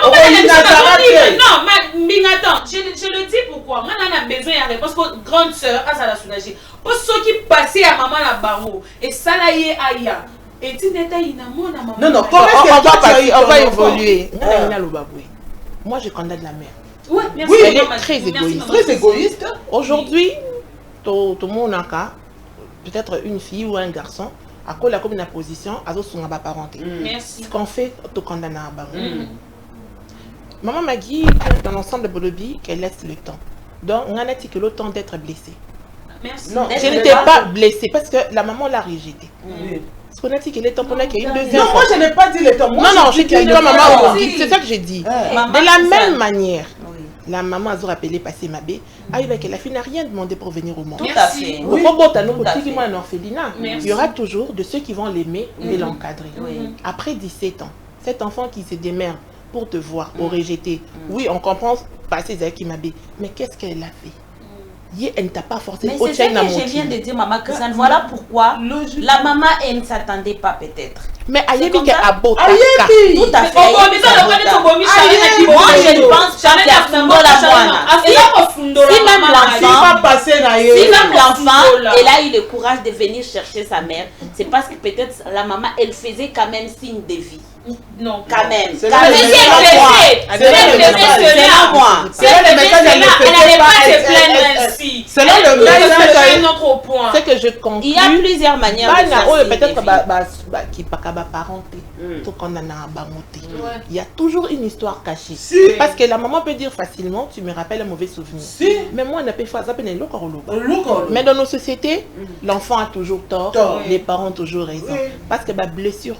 attends, je le dis pourquoi. Moi, on a besoin de réponse pour grande sœur, à ça la soulager. Pour ceux qui passaient à maman la barreau, et ça là y est aïe. Et tu n'étais pas non, comment est-ce on va évoluer. Moi, je condamne la mère. Oui, merci. Oui, elle est très égoïste. Très égoïste. Aujourd'hui, tout le monde a peut-être une fille ou un garçon. À quoi la commune position, à d'autres sont à parenté. Merci. Ce qu'on fait, tout condamner à barreau. Maman m'a dit dans l'ensemble de Bolobi qu'elle laisse le temps. Donc, on a dit que le temps d'être blessé. Merci. Non, je n'étais pas blessée parce que la maman l'a rejeté. Parce qu'on a dit qu'il est temps pour qu'il y ait une deuxième. Non, moi je n'ai pas dit le temps. Non, j'ai dit toi maman. C'est ça que j'ai dit. De la même manière, la maman a rappelé passer ma bé. Que la fille n'a rien demandé pour venir au monde. Tout à fait. Il y aura toujours de ceux qui vont l'aimer et l'encadrer. Après 17 ans, cet enfant qui se démerde pour te voir, ou rejeter, oui, on comprend passer Zaki Mabé, mais qu'est-ce qu'elle a fait? Elle ne t'a pas forcé. Mais c'est ce que je viens de dire, maman, que ça ne voilà pourquoi la maman, elle ne s'attendait pas peut-être. Mais Ayebi qui a beau. Tout à fait. Moi, je pense pas qu'il y a si même l'enfant, elle a eu le courage de venir chercher sa mère, c'est parce que peut-être la maman, elle faisait quand même signe de vie. Non, quand même. C'est moi. Elle n'allait pas se plaindre ainsi. C'est un autre point. C'est que je conclue. Il y a plusieurs manières de faire. Peut-être qui pas parenté, tout qu'on en a bamoté. Il y a toujours une histoire cachée. Parce que la maman peut dire facilement, tu me rappelles un mauvais souvenir. Mais moi, on n'a pas fait ça. Mais dans nos sociétés, l'enfant a toujours tort, les parents ont toujours raison. Parce que la blessure,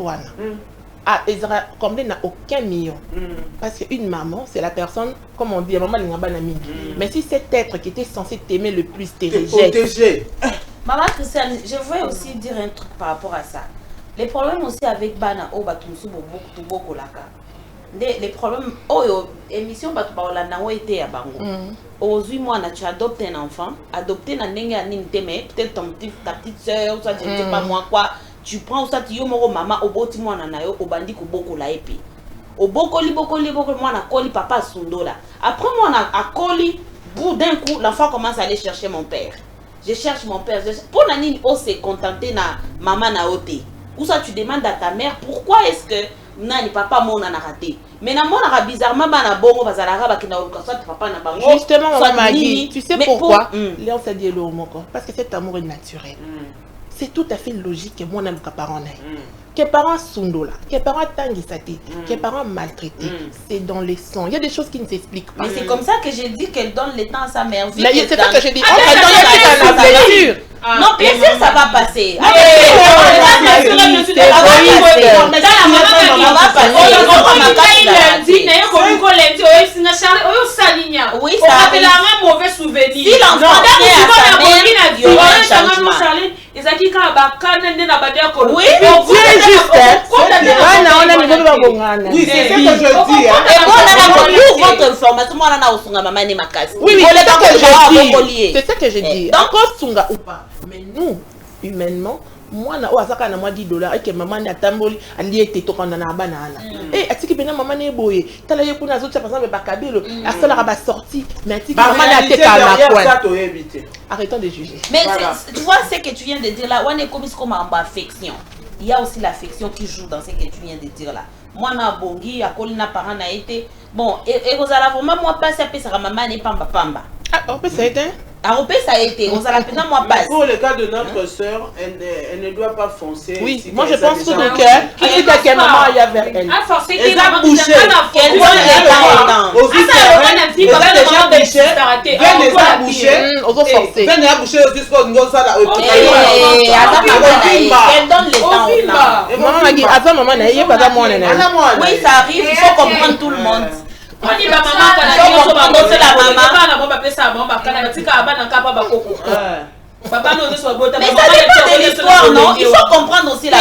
comme n'a aucun million. Parce qu'une maman, c'est la personne, comme on dit, maman n'a pas d'amis. Mais si cet être qui était censé t'aimer le plus te rejette. Maman Christiane, je voulais aussi dire un truc par rapport à ça. Les problèmes aussi avec Bana, les problèmes, émission été à Bango. Aujourd'hui, moi, tu adoptes un enfant, adopter un peut-être ta petite soeur, ça, je ne sais pas moi quoi. Tu prends ça, tu dis maman, au beau timon au bandi beaucoup la épi. Au bokoli, moi, na coli papa sundola. Après, moi, à coli, bout d'un coup, l'enfant commence à aller chercher mon père. Je cherche mon père. Pour Nani, on s'est contenté na maman na oté. Ou ça, tu demandes à ta mère pourquoi est-ce que Nani papa mon a raté. Mais na mon a bizarrement na bongo bazalara ba kina soit papa na bango. Justement, maman Maggie, tu sais pourquoi? Léon s'est dit le moko parce que cet amour est naturel. C'est tout à fait logique que moi, je parents que parents sont là, que parents tangisati, que parents maltraités. C'est dans les sons. Il y a des choses qui ne s'expliquent pas. Mais c'est comme ça que j'ai dit qu'elle donne le temps à sa mère. C'est ça que j'ai dit. Elle donne le temps à sa mère. Non, bien sûr, ça va passer. Oui, ça arrive. Un mauvais souvenir. Si l'enfant est à sa mère, il y aura un changement. Oui, c'est ce que je dis. Et pour votre information, moi, on a maman et ma casse. Oui, c'est ça que je dis. Encore Tsunga ou pas. Mais nous, humainement, moi, na osaka na moi $10 et que maman na tamboli ali était to kana na banana. Et atiki bena maman ne boye. Tala yeku na zote par exemple bakabelo, asala ba sorti, mais atiki maman na te kana quoi. Arrêtons de juger. Mais tu vois ce que tu viens de dire là, on est comme en affection. Il y a aussi l'affection qui joue dans ce que tu viens de dire là. Moi na bongi akolina parent na été bon et vous allez vraiment moi passer à ça maman n'est pas pamba. Ah, on peut ça été. Ça a été, on s'en a maintenant moi passe. Pour le cas de notre soeur, elle ne doit pas foncer. Oui, si moi je pense que le cœur, que maman il y a vers elle. Elle a bouché. Qu'elle donne les temps. Au fils elle a déjà bouché. Viens déjà boucher. Aux autres forcés. Viens déjà boucher jusqu'au niveau ça là. Elle donne les temps. Maman m'a dit, attends maman, n'ayez pas à moi. Oui, ça arrive, il faut comprendre tout le monde. On dit maman c'est la maman. Mais ça dépend de l'histoire, non? Il faut comprendre aussi la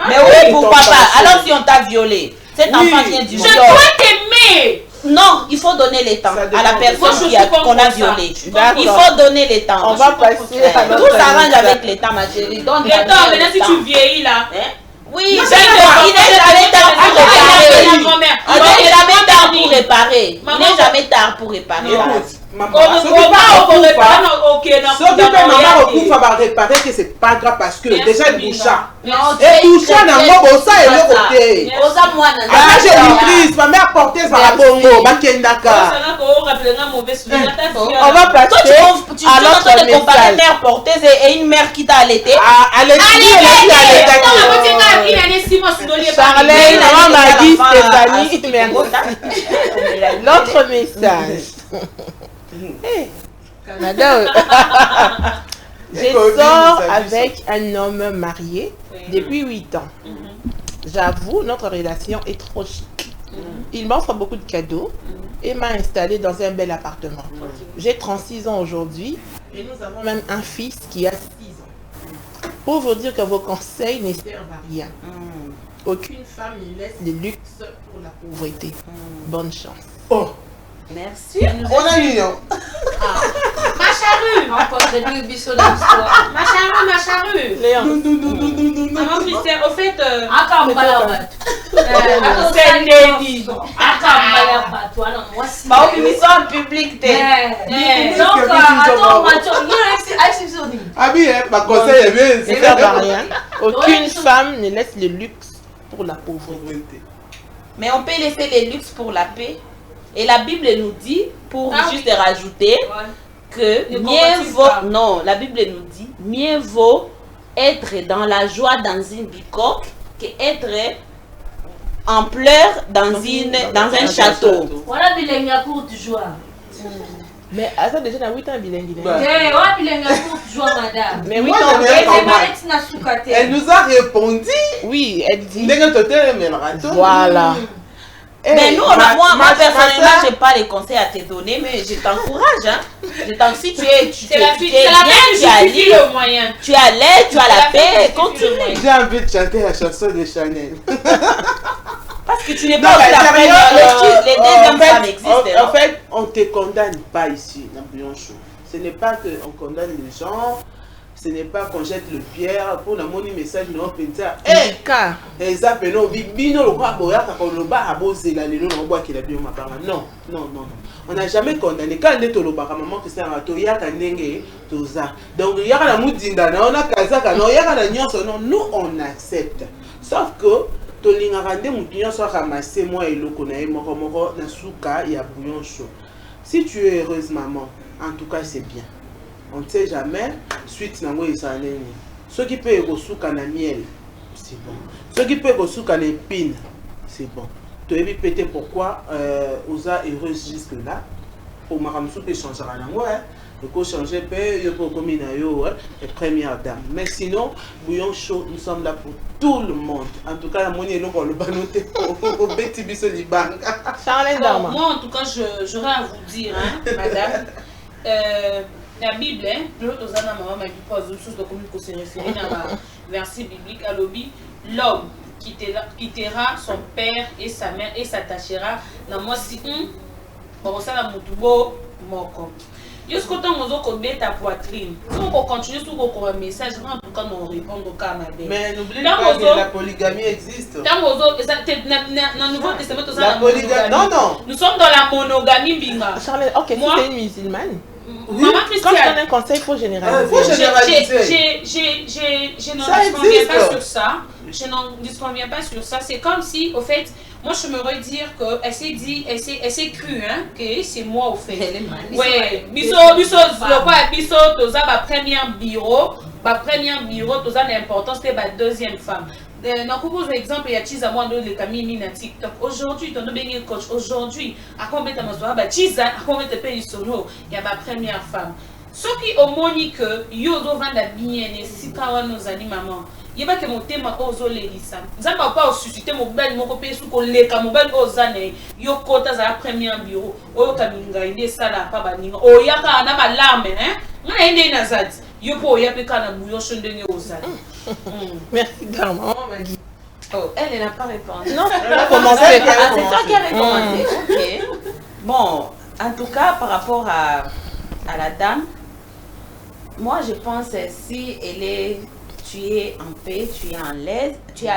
mais oui, pourquoi pas? Alors si on t'a violé, cet enfant vient du viol. Je dois t'aimer. Non, il faut donner les temps à la personne qu'on a violée. Il faut donner les temps. On va passer à tout s'arrange avec les temps, ma chérie. Donc, les temps, maintenant si tu vieillis là. Oui, il n'est jamais tard pour réparer. Il n'est jamais tard pour réparer. Il n'est jamais tard pour réparer. Maman okufa va réparer que c'est pas grave parce que déjà le boucha et boucha na ngobo ça et le côté ah j'ai maîtrise ma mère porteuse va bongo bakendaka on va passer à l'autre message. Mère porteuse et une mère qui t'a allaité. Charlène, maman m'a dit Stéphanie, merci. L'autre message. Madame, je sors avec un homme marié depuis 8 ans. J'avoue, notre relation est trop chic. Il m'offre beaucoup de cadeaux et m'a installé dans un bel appartement. J'ai 36 ans aujourd'hui et nous avons même un fils qui a 6 ans. Pour vous dire que vos conseils ne servent à rien. Aucune femme ne laisse le luxe pour la pauvreté. Bonne chance. Oh. Merci. On a eu. Ma charrue. Ma charrue. Léon. Maman Christian, au fait. En public. Aucune femme ne laisse le luxe pour la pauvreté. Mais on peut laisser les luxes pour la paix. Et la Bible nous dit, pour juste rajouter, que mieux vaut, non, la Bible nous dit, mieux vaut être dans la joie dans une bicoque qu'être en pleurs dans un château. Voilà bilingue pour du joie. Mais à ça déjà, 8 ans bilingue. Mais oui, elle nous a répondu. Oui, elle dit. Voilà. Mais nous, moi personnellement, je n'ai pas les conseils à te donner, mais je t'encourage. Hein. Si tu es moyen. Tu as l'aide, tu as la paix, continue. J'ai envie de chanter la chanson de Chanel. Parce que tu n'es pas la première. Les deuxièmes femmes existent. En fait, on ne te condamne pas ici, dans Bouillon-Chaud. Ce n'est pas qu'on condamne les gens. Ce n'est pas qu'on jette le pierre pour mon message non pensa non on n'a jamais condamné quand on est au bar maman que c'est un bateau yaka ndenge toza donc yaka na mudinda na ona kazaka no yaka na nyonso non nous on accepte sauf que tolinga rande mutu nyonso ramasser moi eloko na moko moko na suka ya bouillon chaud. Si tu es heureuse maman, en tout cas c'est bien. On ne sait jamais, suite nango isaneni. Ceux qui peuvent gosuka na miel, c'est bon. Ceux qui peuvent gosuka na épine, c'est bon. Tu as pété pourquoi Oza est heureuse jusque là. Pour ma ramsou peut changer à nango, le co changer peut yo pour commis na yo et première dame. Mais sinon, bouillon chaud, nous sommes là pour tout le monde. En tout cas, la monnaie est le banoté au petit biso libanga. Moi en tout cas, j'aurais à vous dire madame la Bible, l'autre maman m'a dit pas aux sources de communication se référer à verset biblique à l'obi, l'homme quittera son père et sa mère et s'attachera dans moi si bon ça la mutubo moko. Jusqu'au temps où on met ta poitrine, si on continue sur un message, en tout cas on répond au cas mais n'oublie pas que la polygamie existe. Dans le Nouveau Testament, nous sommes dans la monogamie binga. Charles, ok, moi, tu es une musulmane. Oui. Maman Christiane, quand je donne un conseil, il faut généraliser. Je n'en disconviens pas sur ça. Je n'en disconviens pas sur ça. C'est comme si, au fait, moi je me redire qu'elle s'est dit, elle s'est cru, hein, que c'est moi au fait. Ouais, biso, le quoi, biso, toza ma première bureau, toza l'importance, c'était ma deuxième femme. on propose un exemple, il y a Chiza Mwando, le Camille na TikTok. Aujourd'hui, ton bien coach. Aujourd'hui, à combien de temps Chiza, à combien de pays solo, il y a ma première femme. Ce qui au moni que yo do vanda bien et si kawa nos animaments. Il y a que mon thème ozo lelisa. Nzamba pas susciter mon bel mon copé sous koleka mon bel ozane yo kota za première bureau. Oyo kaminga inde sala pa baninga. O yaka na ba larme hein. Ngana inde na zati. Yo po ya peka na bouillon chondenge ozane. Merci Garma. Oh, elle n'a pas répondu. Non, elle a commencé. C'est toi qui as répondu. Ok. Bon, en tout cas, par rapport à la dame, moi je pense si elle est, tu es en paix, tu es à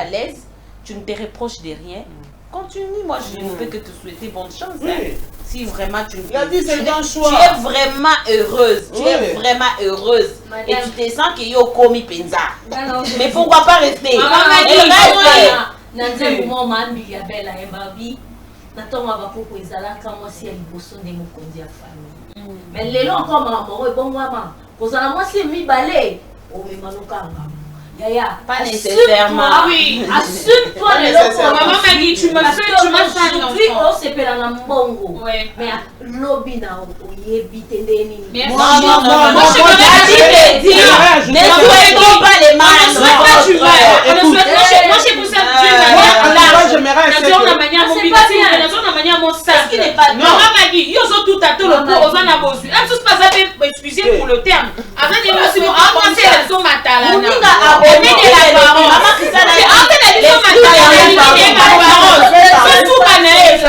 l'aise, tu ne te reproches de rien. Continue, moi je ne peux que te souhaiter bonne chance. Oui. Hein. Si vraiment tu Il a dit c'est un choix. Tu es vraiment heureuse. Oui. Tu es vraiment heureuse. Madame. Et tu te sens que yo komi penza. Mais pourquoi pas rester? Nanze mo mambi ya bela embabi. Natonga bakoko ezalaka mwasi ya liboso nde mokonzi ya famille. Mais lelo encore maman ebongwama. Kozala mwasi mibale omemanokanga. Yaya, pas nécessairement. Oui, assume-toi les lelo. Maman m'a dit tu m'as fait aujourd'hui on se pela na mbongo. Ouais. Mais lobi na oyebi tendeni. Non, moi je me dis, ne souhaitons pas les mal. Moi j'ai poussé moi j'aimerais essayer na manière maman m'a dit yo zo tout à tout le pot aux en a besoin. Elle tous pas excusez pour le terme. Avant de moi c'est moi c'est la so matala. On est de la parole. Maman Christiane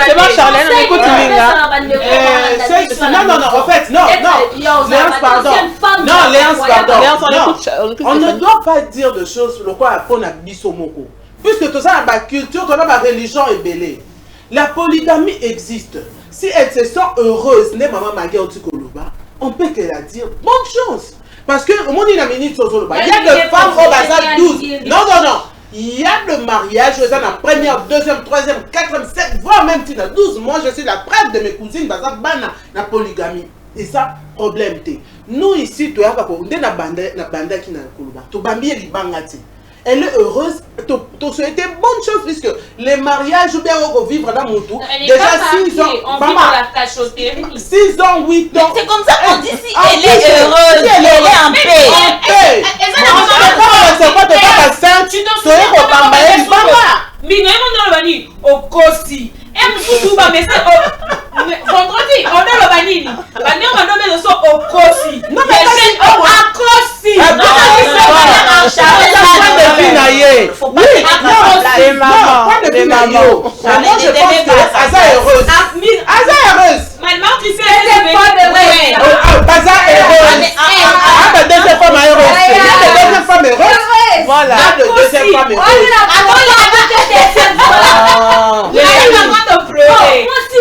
c'est bon Charlène, on écoute non, en fait, non, Léance, pardon. Non, Léance, pardon. On ne doit pas dire de choses le quoi on a bisomoko. Puisque tout ça, la culture, tout ça, la religion est belle. La polygamie existe. Si elle se sent heureuse, ne maman Magué Otikoloba, on peut que la dire bonne chance. Parce que au monde il y a des femmes au bazar 12. Non. Il y a le mariage, je suis la première, deuxième, troisième, quatrième, septième, voire même si la 12. Moi, je suis la preuve de mes cousines, bazar bana la polygamie. Et ça, problème t'es. Nous ici, tu as pas pour na banda qui n'a pas tu bambi libangati. Elle est heureuse, tu souhaites bonne chose puisque les mariages ou bien vivre dans mon tour. Déjà 6 ans, maman, 6 ans, 8 ans. C'est comme ça qu'on dit si elle est heureuse, elle est en paix. C'est pas de faire ça, tu dois faire au vendredi, on a le banini. On a au Kosi. Non, mais c'est les mamans. Moi, je pense que Aza est heureuse. Aza est heureuse. Maman qui s'est Baza est heureuse. La deuxième femme est heureuse. La deuxième femme est heureuse. Voilà. La deuxième femme est heureuse.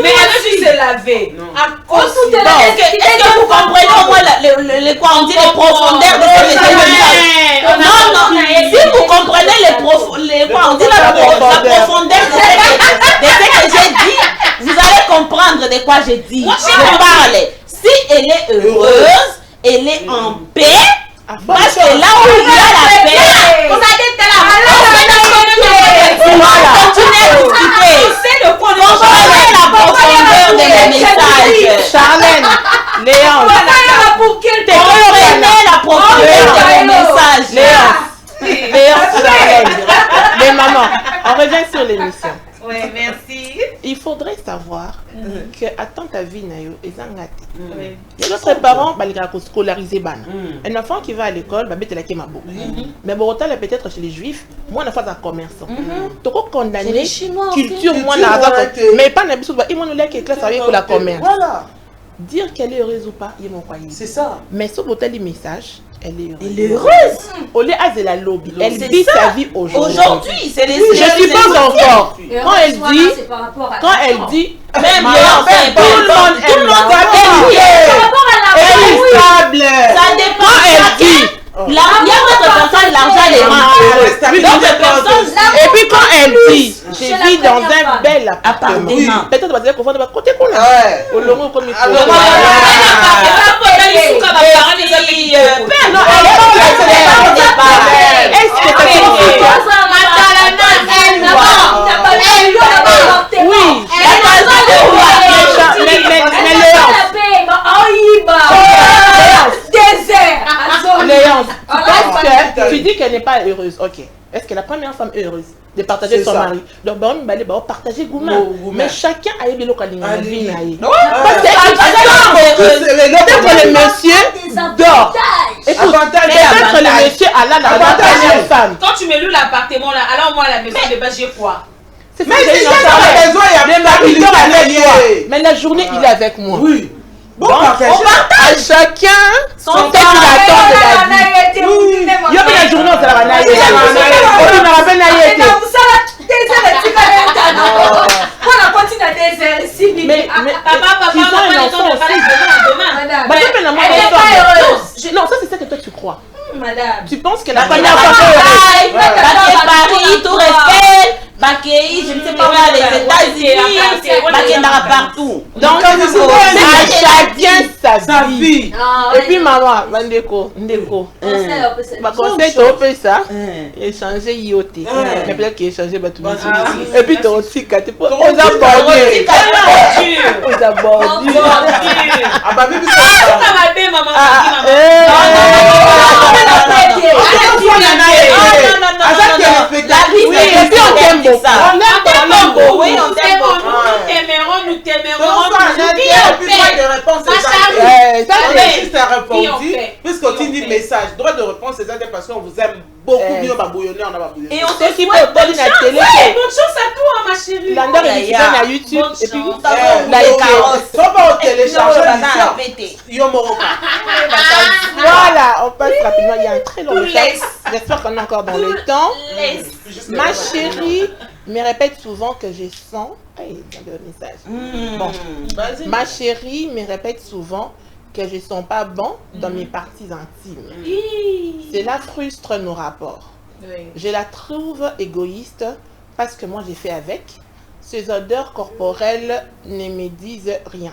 Mais elle juste se laver. Est-ce que vous comprenez au moins on dit les profondeurs de ce message? Non. Si vous comprenez on dit la profondeur de ce que j'ai dit, vous allez comprendre de quoi j'ai dit. Je parle. Si elle est heureuse, elle est en paix. Parce que là où il y a la paix, on a dit continuez à discuter. Comprenez la profondeur de mes messages. Charlène, Léance, comprenez la profondeur de mes messages. Léance, Charlène, les mamans, on revient sur l'émission. Oui, merci. Il faudrait savoir que attends ta vie nayo ezangati. Il y a d'autres parents qui ont scolarisé un enfant qui va à l'école va mettre la kemabo. Mais bon autant peut-être chez les juifs, moi on a fait un commerçant. Tu peux condamner culture moi mais pas n'importe quoi. Ils m'ont dit que classe avec la commerce. Voilà. Dire qu'elle est heureuse ou pas, ils m'ont croyé. C'est ça. Mais sur le message, elle est heureuse. Elle est heureuse. Au lieu de la lobby, elle vit sa vie aujourd'hui. Aujourd'hui, c'est les. Je suppose encore. Quand elle dit, même tout le monde est stable. Ça dépend. Elle dit. Il y a d'autres personnes, l'argent les rend d'autres personnes. Et puis quand elle dit, je vis dans un bel appartement. Peut-être parce qu'elle va côté qu'on a. Au long comme il faut. Tu dis qu'elle n'est pas heureuse, ok. Est-ce que la première femme est heureuse de partager son mari? Donc, on va partager Gouma. Mais chacun a eu le local. Peut-être que le monsieur dort. Peut-être que le monsieur a la première femme. Quand tu me loues l'appartement là, alors moi à la maison de base j'ai quoi? Mais la journée, il est avec moi. Oui. Bon, on partage chacun son temps d'attente de la vie. Il y a la journée, on se la non, ça c'est ça que toi tu crois. Madame. Tu penses que la première fois Paris, tout respect. Bakei, je ne sais pas où les États-Unis, Bakei partout. Donc, à chacun sa vie. Et puis, maman, Ndeko, ma conseil, tu fais ça, échanger IoT. Mais peut-être qu'il échanger tout. Et puis, tu as aussi, tu peux aux aborder. Aux aborder. Ah, bah, mais nous t'aimerons. Puisqu'on dit message, droit de réponse, c'est ça parce qu'on vous aime beaucoup mieux, on a bouillonné, on a pas bouillonné. Et on te dit bonne chance à toi, ma chérie. L'andor est diffusé à YouTube et puis faut pas télécharger voilà, on passe rapidement. Il y a un très long message. J'espère qu'on est encore dans le temps. Ma chérie me répète souvent que je sens. Bon. Ma chérie me répète souvent que je ne sens pas bon dans mes parties intimes. Cela frustre nos rapports. Je la trouve égoïste parce que moi j'ai fait avec. Ces odeurs corporelles ne me disent rien.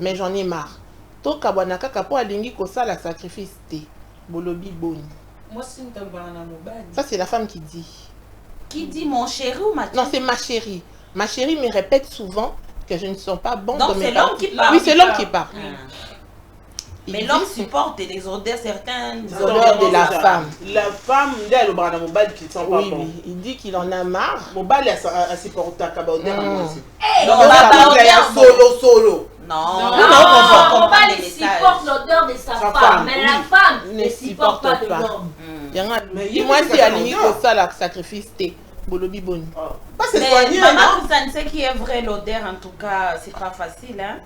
Mais j'en ai marre. To kabwanaka kapo alingi kosa la sacrifice te. Bolobi boni. Ça c'est la femme qui dit. Qui dit mon chéri ou ma chérie? Non, c'est ma chérie. Ma chérie me répète souvent que je ne sens pas bon dans mes parties. Donc c'est l'homme qui parle. Oui, c'est l'homme qui parle. Mais l'homme supporte les odeurs certaines. Les odeurs de la femme. La femme, il y a le bras dans mon bal qui sent pas bon. Il dit qu'il en a marre. Mon bal, elle supporte ta odeur. Solo. Non, mon bal supporte l'odeur de sa femme. Mais la femme ne supporte pas de l'homme. Dis-moi si elle dit que ça, le sacrifice, t'es Bolobi Boni. Mais maman, vous savez qui est vrai, l'odeur, en tout cas, c'est pas facile, hein.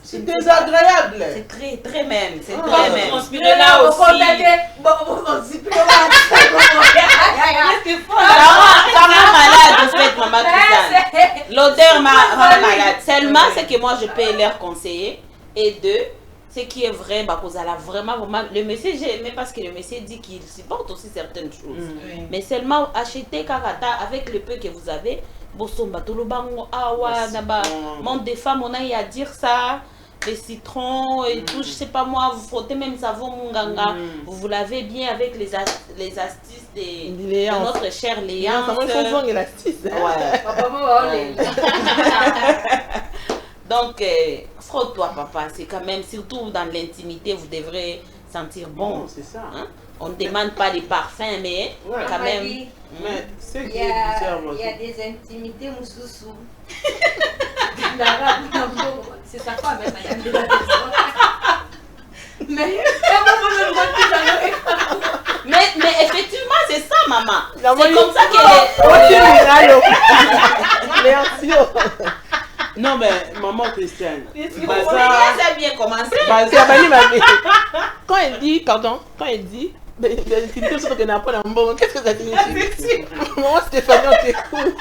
C'est désagréable. C'est très même. C'est très même. Transpirer là aussi. Ça m'a malade, en fait, maman Christiane. L'odeur m'a malade. Seulement, c'est que moi, je peux leur conseiller. Et deux, ce qui est vrai, vraiment, le monsieur, j'ai aimé parce que le monsieur dit qu'il supporte aussi certaines choses. Mais seulement, achetez Kakata avec le peu que vous avez. Monde des femmes, on a eu à dire ça. Les citrons et tout, je sais pas moi, vous frottez même savon munganga, vous lavez bien avec les astuces de notre chère Léance. Donc, frotte-toi papa, c'est quand même, surtout dans l'intimité, vous devrez sentir bon. C'est ça. Hein? On ne demande pas des parfums, mais quand même. Mais c'est il y a des intimités, moussoussou. C'est sa femme, mais effectivement, c'est ça, maman. C'est comme ça qu'elle Merci. Non, mais maman Christiane. Ça a bien commencé. Quand elle dit, pardon, qu'est-ce que ça signifie? Maman Stéphanie, on t'écoute.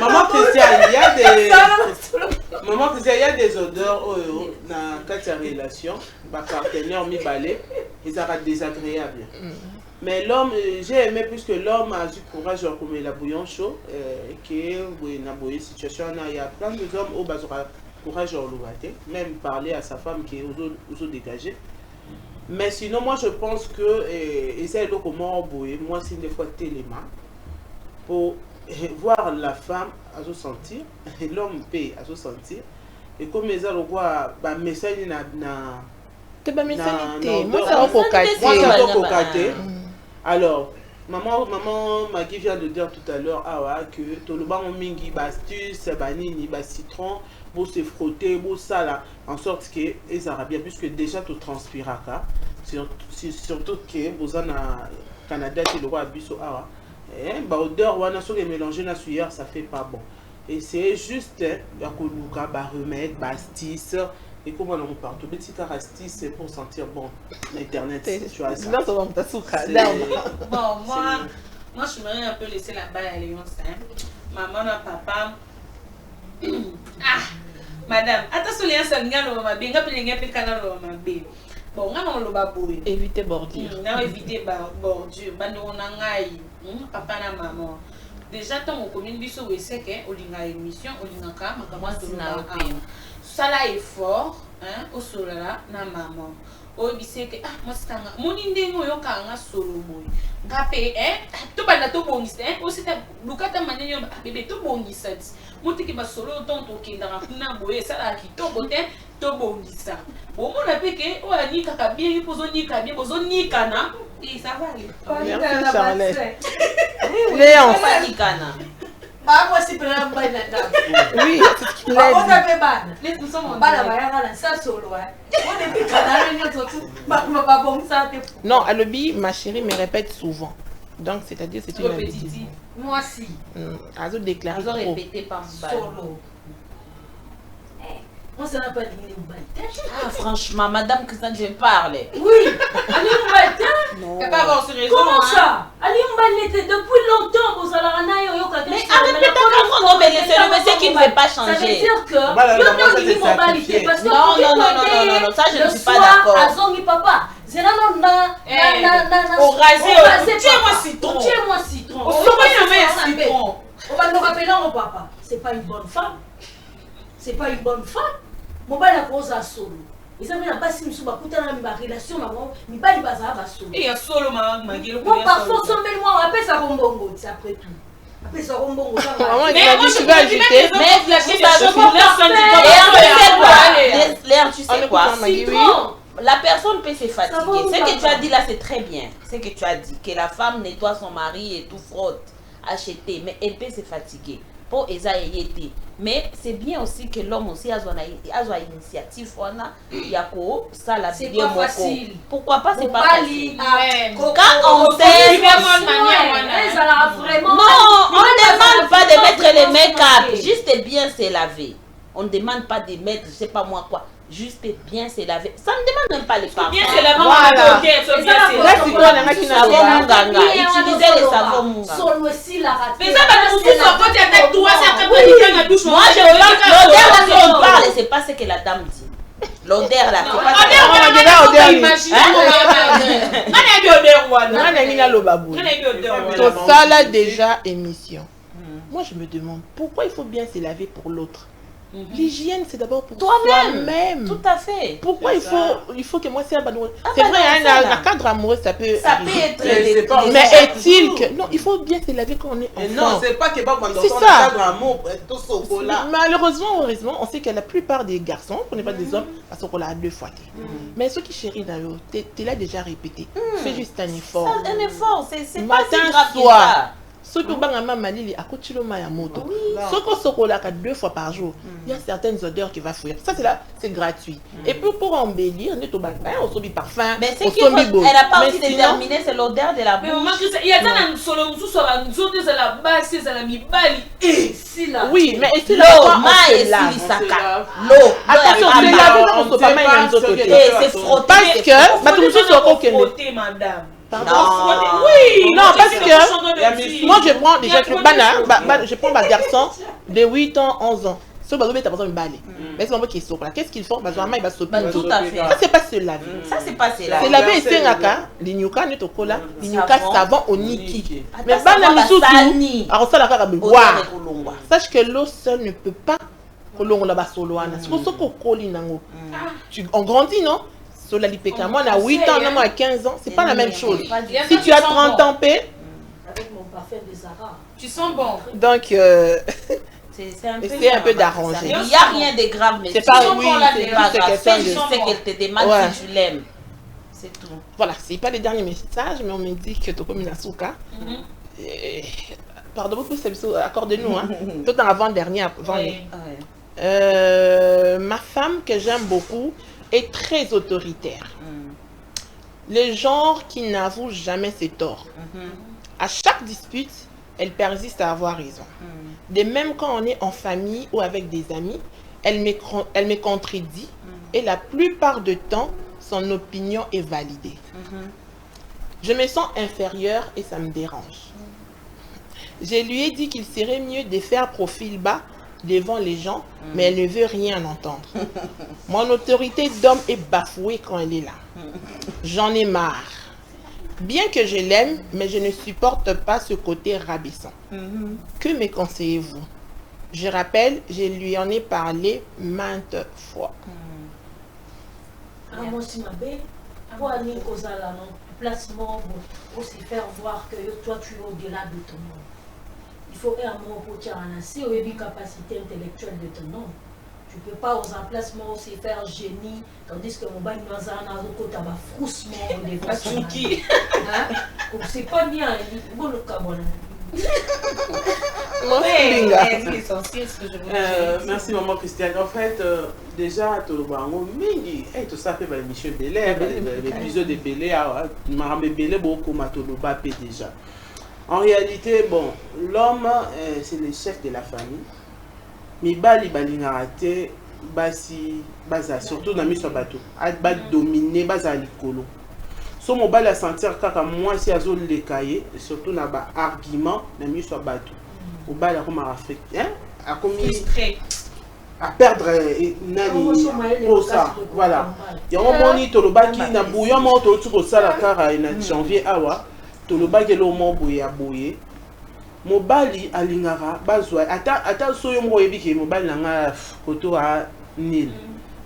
Maman Christiane, il y a des odeurs dans cette relation, ma partenaire mi balai, ils sont désagréables. Mais l'homme, j'ai aimé puisque l'homme a du courage comme la bouillon chaud, qui dans une situation, il y a plein d'hommes au bas courage à même parler à sa femme qui est aux dégagé. Mais sinon, moi je pense que, et c'est le comment moi c'est des fois téléma, pour voir la femme à se sentir, l'homme paye à se sentir. Et comme les gens voient, bah message na te ba message non, moi ça au cocaté. Alors maman Maggie vient de dire tout à l'heure que tout le monde mingi bastus banini bas citron pour se frotter pour ça là en sorte que les arabes puisque déjà tout transpiraka surtout que vous en a Canada c'est le roi biso bah odeur wana so les mélanger na sueur ça fait pas bon et c'est juste ya koluka ba remède bastis et comment on parle tout petit carastis c'est pour sentir bon l'internet tu vois ça bon moi je m'aurais un peu laissé la balle à Léon maman et papa madame attention les gens ngalo ma benga pelinga pe kana lo ma be bon ngana lo ba boy éviter bordure éviter bordure bando na ngai papa na maman déjà tant au commune biso we sait que olinga émission olinga ka makamwa to ça là est fort hein au solala na maman o biseke moi sanga moni ndengo yo kanga solo boy ngape to banda to bongisa o sita lukata manenyo bébé to bongisa motiki ba solo tonto kindanga kuna boye sala kitoko te to bongisa bon mona peke o ani kaka bien pozo nika bien pozo nika na et ça va aller Léon Nikana bah moi c'est pas un bon oui c'est ce qu'il a dit on avait ban les tous sont ban la bayanga ça solo on est plus canal ni tout pas bon ça non alobi ma chérie me répète souvent donc c'est-à-dire c'est une habitude moi si azo déclarer azo répéter par solo on s'en a pas dit franchement madame Christiane je parle oui allez non comment ça allez était depuis longtemps vous allez en yo ka mais arrêtez non mais laissez-le mais c'est qui ne veut pas changer ça veut dire que non ça je ne suis pas d'accord azongi papa c'est là non na tiens-moi citron on va nous rappeler au papa c'est pas une bonne femme c'est pas une bonne femme mon bal a cause à solo et ça me n'a pas si nous sommes à ma relation maman mi pas du bazar à solo et à solo maman moi parfois son bel moi appelle ça rombongo c'est après tout après ça rombongo ça mais moi tu vas ajouter Léa tu sais quoi la personne peut se fatiguer ce que tu as dit là c'est très bien ce que tu as dit que la femme nettoie son mari et tout frotte acheter mais elle peut se fatiguer pour été mais c'est bien aussi que l'homme aussi a une initiative yako ça la c'est pas facile pourquoi pas c'est pas facile quand on sait vraiment non on ne demande pas de mettre les make-up juste bien se laver on ne demande pas de mettre je sais pas moi quoi juste bien se laver ça ne demande même pas les parfums bien se laver utiliser les savons munganga solo aussi la rater mais ça va nous tous en côté avec toi ça après la douche moi je l'odeur là que on parle c'est pas ce que la dame dit l'odeur là c'est pas ça là déjà émission moi je me demande pourquoi il faut bien se laver pour l'autre. L'hygiène, c'est d'abord pour toi-même. Tout à fait. Pourquoi il faut que moi, c'est vrai, un cadre amoureux, ça peut être. Mais est-il que... Non, il faut bien se laver quand on est enfant. Non, c'est pas que c'est ça. Malheureusement, heureusement, on sait que la plupart des garçons, on n'est pas des hommes, parce qu'on l'a 2 fois. Mais ceux qui chérissent, tu l'as déjà répété. Fais juste un effort. Un effort, c'est pas si grave que ça. Ceux qui ont malili à côté de la moto, ceux qui sont là 2 fois par jour, il y a certaines odeurs qui vont fuir. Ça, c'est gratuit. Et puis pour embellir, on se parfum. Mais c'est qu'il faut, elle n'a pas aussi déterminé, c'est l'odeur de la bouche. Il y a un solo, la base, c'est la mi-bali. Et si là. Oui, mais et si l'eau, l'eau. Attention, c'est laver, on se pas mal dans les autres côtés. C'est frotter. Parce que, bah, tout le monde se frotter, madame. Oui, non, parce que moi je prends déjà je prends ma garçon de 8 ans, 11 ans. Ce bateau est à une balle. Mais c'est un peu qui est là. Qu'est-ce qu'ils font? Il va sauter. Tout à fait. Ça, c'est pas se laver. Ça, c'est pas se laver. C'est laver et c'est un l'ignoka, n'est au cola, l'ignoka savon au niki. Mais pas la misou. Alors ça, la cara de boire. Sache que l'eau seule ne peut pas. On grandit, non? Moi, à 8 ans, non, à 15 ans, c'est pas la même chose. Si tu as 30 ans, avec mon parfum de Zara. Tu sens bon. Donc, C'est un peu d'arranger. Il n'y a rien de grave, mais c'est pas, oui, c'est pas grave. C'est qu'elle te demande si tu l'aimes. C'est tout. Voilà, c'est pas les derniers messages, mais on me dit que tu comme Nasuka. Pardon beaucoup, c'est accordez-nous. Hein. Tout en avant-dernier. Ma femme, que j'aime beaucoup, est très autoritaire. Le genre qui n'avoue jamais ses torts. À chaque dispute, elle persiste à avoir raison. De même quand on est en famille ou avec des amis, elle me contredit et la plupart du temps, son opinion est validée. Je me sens inférieure et ça me dérange. Je lui ai dit qu'il serait mieux de faire profil bas devant les gens, mais elle ne veut rien entendre. Mon autorité d'homme est bafouée quand elle est là. J'en ai marre. Bien que je l'aime, mais je ne supporte pas ce côté rabaissant. Que me conseillez-vous? Je rappelle, je lui en ai parlé maintes fois. Moi aussi, ma belle, pour aller aux placement, aussi faire voir que toi, tu es au-delà de ton nom. Il faut un mot pour dire si on a une capacité intellectuelle de ton nom. Tu ne peux pas aux emplacements aussi faire génie, tandis que mon bain nous a un côté froussement des c'est pas bien, bon le cabon. Merci maman Christiane. En fait, déjà, tout ça fait Michel Belé, l'épisode de Belé, Belé beaucoup déjà. En réalité, bon, l'homme, c'est le chef de la famille. Mais bali ngaraté, surtout dans mes bateau, ba dominer basa likolo. So mon bal à sentir kaka moi si azo le cahier, surtout na ba argument na mi so bateau. Au bal à comme Afrique, hein, à comme à perdre nani pour ça, voilà. Il y a un moment to le baki na bouillon mo to tout ça la cara na janvier awa, to le baki le mo bouillé bouillé. Mobali alingara bazwa ata soyo mo yebiki mobali nanga koto a nil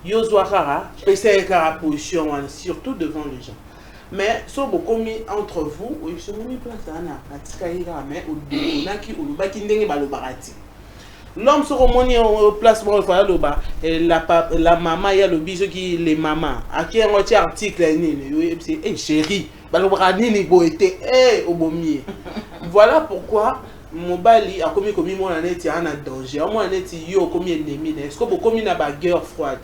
yozwa kara pesa kara position surtout devant les gens mais so bokomi entre vous oui je me place na atika ira mais onaki olubaki ndenge balobarati l'homme se remoni au placement voilà loba la maman ya le biso qui les mamans à qui un autre article nini c'est chérie balobarani ni boete obomier. Voilà pourquoi mobali a commis mon année en danger. Mon année yo commis ennemi. Est-ce que vous commis na ba guerre froide?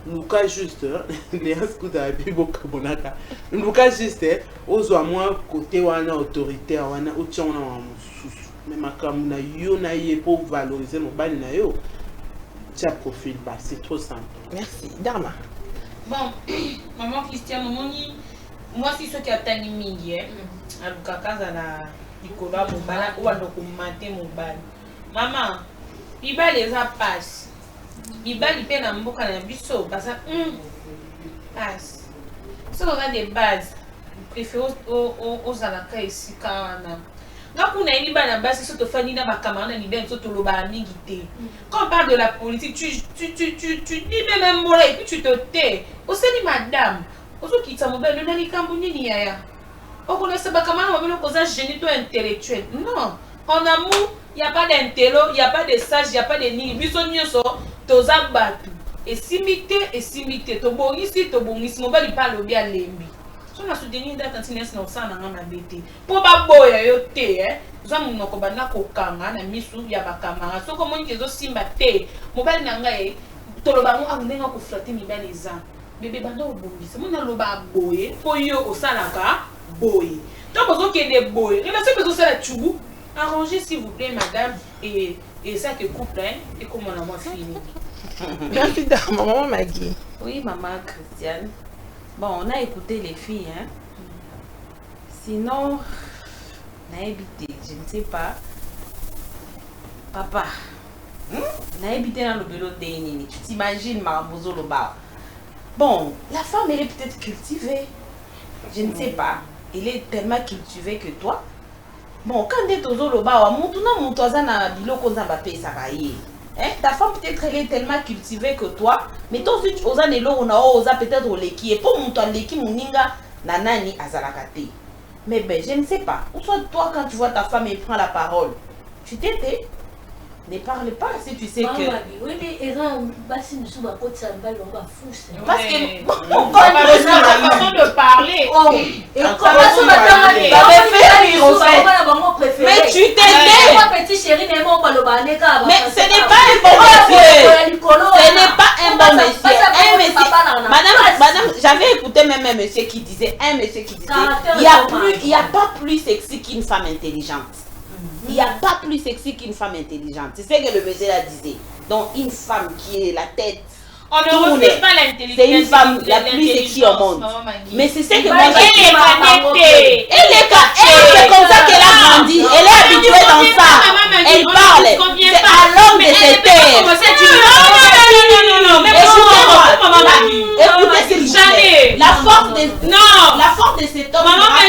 Nous cas juste les scouts à bibo kabonaka. Nous cas juste aux moins côté wana autoritaire wana oution na mususu. Mais makam na yo na yé pour valoriser mobali na yo. Tu as profil bas, c'est trop simple. Merci. Dharma. Bon, maman Christiane Moni, moi si ce qui a tani mingi à Lukakaza la Nicolas Mobala ou à Lokomate Mobala. Maman, Biba les a passe. Biba il peine à Mboka na biso parce que passe. Si on a des bases, préfère aux alaka ici kana. Quand on a une base, c'est surtout Fanny na bakamana ni ben surtout loba mingité. Quand on parle de la politique, tu dis même mot et puis tu te tais. Au sein de madame, au sein qui t'a mobile, le nani kambuni ni yaya. On connaît ce bakamana mobile cause génito intellectuel. Non, en amour, il y a pas d'intello, il y a pas de sage, il y a pas de ni. Bisonio so toza batu. Et simité, to bongisi, mobile il parle bien lembi. Si on a soutenu des tantinès non ça n'a pas bêté. Pour pas boya yo te nous avons nos kobana kokanga na misu ya bakamara. So comme on dit simba te mobile nanga toloba mo amunenga ko flatter mibale za. Bébé banda obongi. C'est mon aloba boye po yo osalaka boye. Donc besoin qu'il y ait des boye. Et là c'est besoin ça la chubu. Arrangez s'il vous plaît madame et ça que couple et comment on a moi fini. Merci maman Maggie. Oui maman Christiane. Bon, on a écouté les filles, hein. Sinon, on a évité, je ne sais pas. Papa, on a évité dans le bureau de Nini. Tu t'imagines, Marabozo Loba. Bon, la femme, elle est peut-être cultivée. Je ne sais pas. Elle est tellement cultivée que toi. Bon, quand tu es au Loba, mon toisin a dit que ça va y. Hein? Ta femme peut-être elle est tellement cultivée que toi, mais toi aussi tu osas nelo on a osa peut-être au leki et pour mon toi leki moninga nanani azalakate. Mais ben je ne sais pas. Ou soit toi quand tu vois ta femme et prend la parole, tu t'étais. Ne parle pas si tu sais que... Oui, mais parce que... la façon de parler. Mais tu t'aimes. Petit chéri, mais ce n'est pas un bon monsieur. Ce n'est pas un bon monsieur. Madame, j'avais écouté même un monsieur qui disait, il n'y a pas plus sexy qu'une femme intelligente. Il n'y a pas plus sexy qu'une femme intelligente. C'est ce que le monsieur là disait. Donc une femme qui est la tête. On ne refuse pas l'intelligence. C'est une femme la plus sexy au monde. Mais c'est ce que moi j'ai dit. C'est comme ça qu'elle a grandi. Elle est habituée dans ça. Elle parle. C'est à l'homme de se taire. Non. Écoutez s'il vous plaît. La force de cet homme. Maman m'a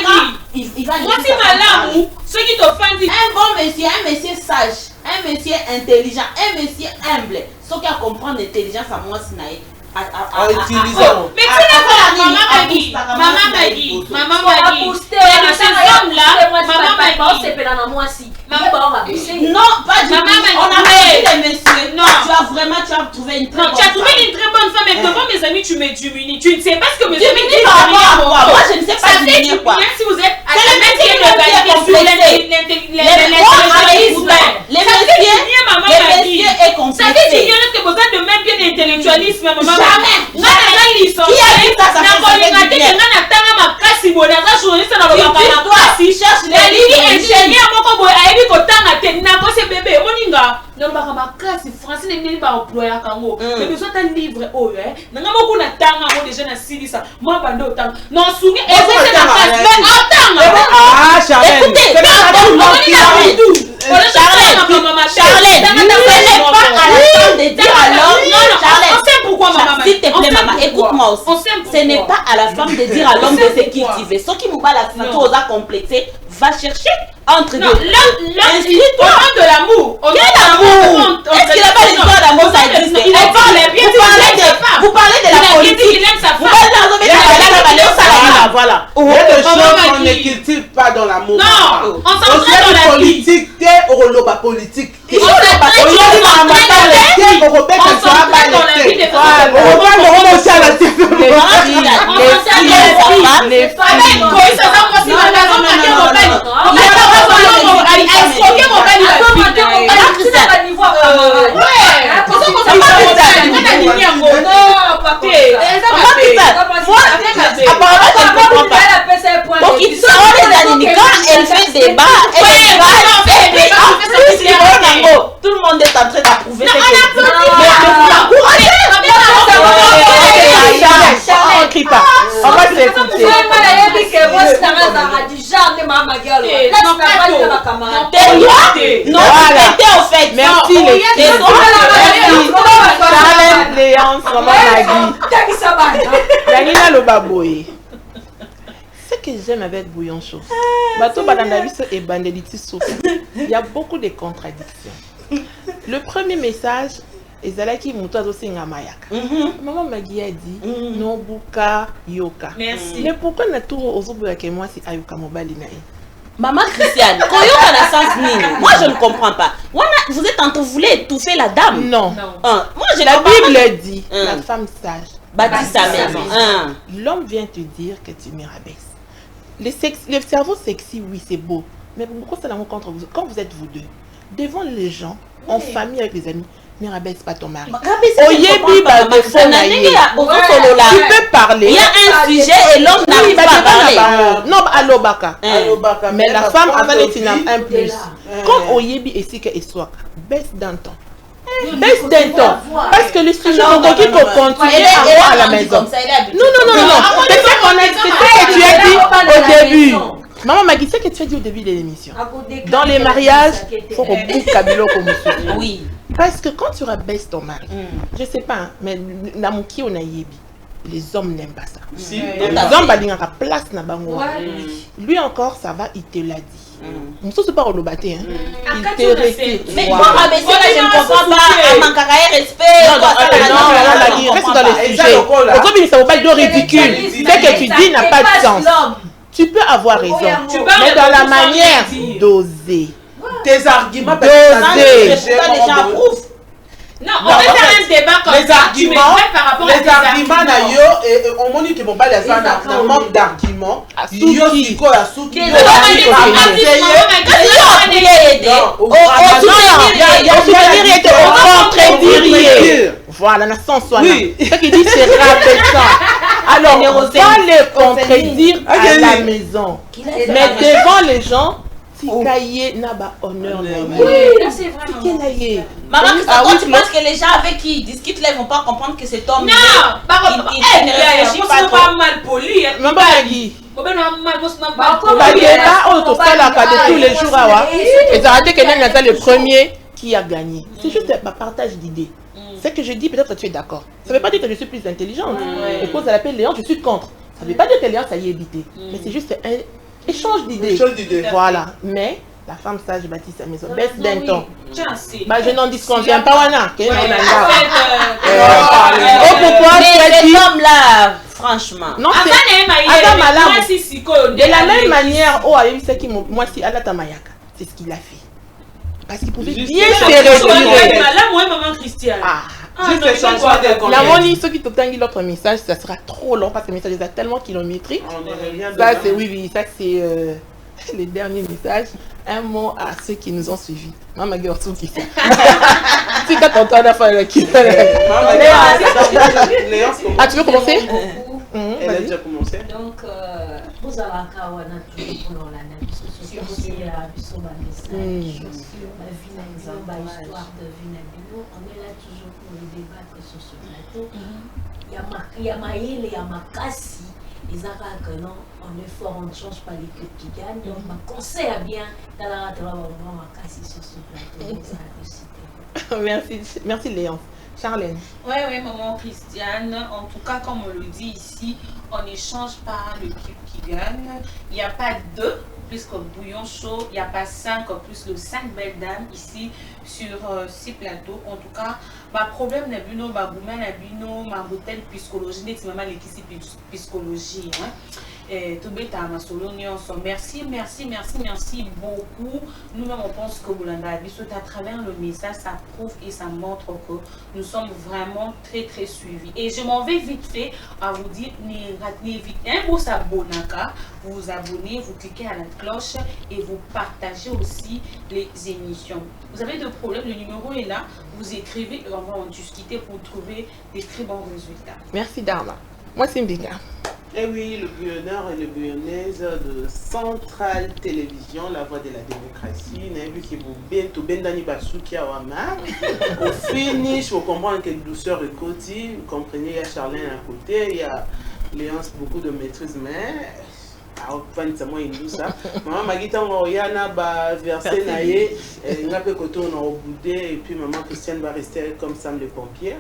dit. Moi si ma lame, ceux qui t'offendent. Un bon monsieur, un monsieur sage, un monsieur intelligent, un monsieur humble. Ce qui a comprendre l'intelligence à moi, c'est en utilisant. Mais tu n'as pas maman m'a dit. Maman m'a dit. Ces hommes-là, maman m'a dit. Non, pas du tout. On a dit des messieurs. Non. Tu as trouvé une très bonne femme. Tu as trouvé une très bonne femme, mais devant mes amis, tu me diminues. Tu ne sais pas ce que mes amis disent par rapport à moi. Moi, je ne sais pas diminuer quoi. Si vous êtes à les messieurs sur les messieurs est complexé. Ça fait qu'il y a besoin de même bien d'intellectualisme. Jamais. Qui a dit ça? Ça tu cherches les ingénieur moko boy ayebi kotanga te nako se bébé moninga nalobaka makasi français nini ba employer kango mais besoin d'un livre oyo nanga moko na tanga mo déjà na silisa moi bando tanga non sungi et c'est la classe mais attends Charlène écoutez Charlène, ce n'est pas à la femme de dire à l'homme. On sait pourquoi maman. S'il te plaît maman, écoute-moi aussi. Ce n'est pas à la femme de dire à l'homme de se cultiver. Ce qui nous bat la ceinture aux a complexé, va chercher entre deux. Inscris-toi de l'amour. Quel amour? Est-ce qu'il n'a pas l'histoire d'amour, ça existe? Vous parlez de la politique. Vous parlez de la voilà. Il y a des choses qu'on ne cultive pas dans l'amour. Non, on s'entraîne dans la politique. Politique. On s'entraîne elle fait débat, tout le monde est en train d'approuver. On crie pas. On va s'écouter. Non, en fait. Merci les filles. Charlène, Léance, maman Maggie. Daniela Lobaboye. Ce que j'aime avec Bouillon Chaud, il y a beaucoup de contradictions. Le premier message, maman Maggie a dit Nobuka Yoka. Merci. Mais pourquoi na tout ozobuka que moi c'est Ayuka Mobali nae? Maman Christiane, Koyoka na sens nini? Moi je ne comprends pas. Vous êtes entre vous voulez étouffer la dame. Non. Moi je la Bible dit la femme sage bâtit sa maison. L'homme vient te dire que tu me rabaisses. Le cerveau sexy, oui, c'est beau. Mais pourquoi ça l'amour contre vous? Quand vous êtes vous deux, devant les gens, en famille avec les amis, ne rabaisse pas ton mari. Tu peux parler. Il y a un sujet et l'homme n'arrive pas à parler. Non, alobaka. Mais la femme, un plus. Quand Oyebi et Sika et Swak, baisse d'un temps. Baisse d'un temps. Parce que le sujet qui peut continuer à la maison. Non. C'est ce que tu as dit au début. Maman m'a dit ce que tu as dit au début de l'émission. Dans les mariages, il faut qu'on bouge Kabilo comme ça. Oui. Parce que quand tu rabaisses ton mari, je sais pas, mais Namuki on a yebi, les hommes n'aiment pas ça. Les hommes balingent à place na bango. Lui encore ça va, il te l'a dit. On se pas au lobaté, il te respecte. Mais pour rabaisser là, je ne comprends pas. Amankarae respect. Non, reste dans le sujet. Aujourd'hui, ça ne vaut pas de ridicule. Ce que tu dis n'a pas de sens. Tu peux avoir raison, mais dans la manière d'oser. tes arguments, les gens approuvent. Non, on va faire un débat comme ça. Tu me par rapport les arguments et on m'a dit que mon bal a un manque d'arguments. Yo Kiko a souki. Voilà, dans ce sens-là. Ce qui dit c'est rabaissant. Alors, on va les contredire à la maison. Mais devant les gens, Tikaye n'a pas honneur. Oui, c'est vraiment. Maman, quand tu penses que les gens avec qui ils discutent là, ils vont pas comprendre que cet homme. Non, par contre, il ne réfléchit pas mal poli. Même pas Guy. Bah, tous les jours, et ça a été que c'est le premier qui a gagné. C'est juste un partage d'idées. Ce que je dis, peut-être que tu es d'accord. Ça ne veut pas dire que je suis plus intelligente. Et quand elle appelle Léon, je suis contre. Ça ne veut pas dire que Léon, ça y est évité. Mais c'est juste un échange d'idées. Voilà. Mais la femme sage bâtit sa maison. Baisse d'un temps. Bah, je n'en disconviens pas, Wana. Pourquoi cet homme-là, franchement. Non, de la même manière, moi, si Allah Tamayaka, c'est ce qu'il a fait. Parce qu'il pouvait bien se retirer. Là, moi, maman Christiane. La monnaie, ceux qui t'obtiennent l'autre message, ça sera trop long parce que le message est tellement kilométrique. Ça, c'est oui, ça c'est les derniers messages. Un mot à ceux qui nous ont suivis. Maman Gertrude qui fait. Si tu as la fin qui Ah, tu veux commencer? Elle a déjà commencé. Donc, vous avez toujours pour la sur la vie, l'histoire de Vinabino. On est là toujours pour le débattre sur ce plateau. Il y a Maïl et il y a Makassi. Les Arabes, non, on est fort, on ne change pas l'équipe qui gagne. Donc, ma conseil à bien, dans la rate, on va voir Makassi sur ce plateau. Merci Léon. Charlène. Oui, maman Christiane. En tout cas, comme on le dit ici, on n'échange pas l'équipe qui gagne. Il n'y a pas deux plus que bouillon chaud. Il n'y a pas 5 plus le 5 belles dames ici sur ces plateaux. En tout cas, ma problème n'est pas ma gourmet, ma bouteille psychologie, n'est pas l'équipe psychologie. Merci beaucoup. Nous-mêmes, on pense que Boulanda, à travers le message, ça prouve et ça montre que nous sommes vraiment très très suivis. Et je m'en vais vite fait à vous dire, vous vous abonnez, vous cliquez à la cloche et vous partagez aussi les émissions. Vous avez des problèmes, le numéro est là, vous écrivez et on va en discuter pour trouver des très bons résultats. Merci Dharma. Moi c'est Mbinga. Eh oui, le bouillonneur et le bouillonnaise de Centrale Télévision, la voix de la démocratie. N'a vu qu'il vous bien tout bien Dani Basuki à Wama. Au finish, vous comprenez que douceur et côté. Vous comprenez, il y a Charlène à côté, il y a Léance, beaucoup de maîtrise, mais. Enfin, c'est moi une douce. Maman Magita, on y a versé naïe, n'a pas côté on a boudé et puis maman Christiane va rester comme Sam le pompier.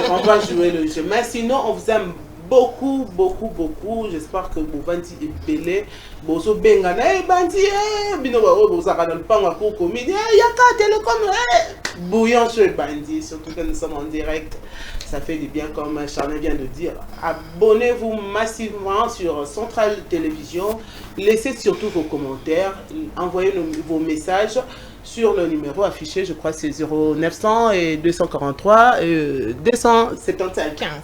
On va jouer le jeu. Mais sinon, on vous aime beaucoup. J'espère que vous Bandi est belé. Bozo Bengana, Bandi, Bino Bozaka le pan à pour comédie, Yaka Télécom, bouillant sur Bandi, surtout que nous sommes en direct. Ça fait du bien, comme Charlène vient de dire. Abonnez-vous massivement sur Centrale Télévision. Laissez surtout vos commentaires. Envoyez vos messages sur le numéro affiché. Je crois que c'est 0900 et 243 275.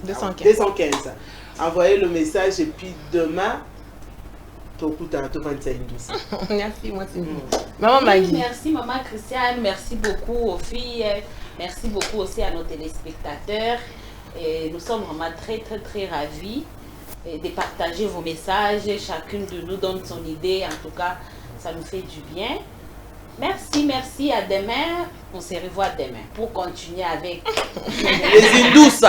215. Envoyez le message et puis demain, merci, moi c'est Maman Maggie. Merci Maman Christiane, merci beaucoup aux filles, merci beaucoup aussi à nos téléspectateurs. Et nous sommes vraiment très ravis de partager vos messages. Chacune de nous donne son idée, en tout cas ça nous fait du bien. Merci, à demain. On se revoit demain pour continuer avec les hindous.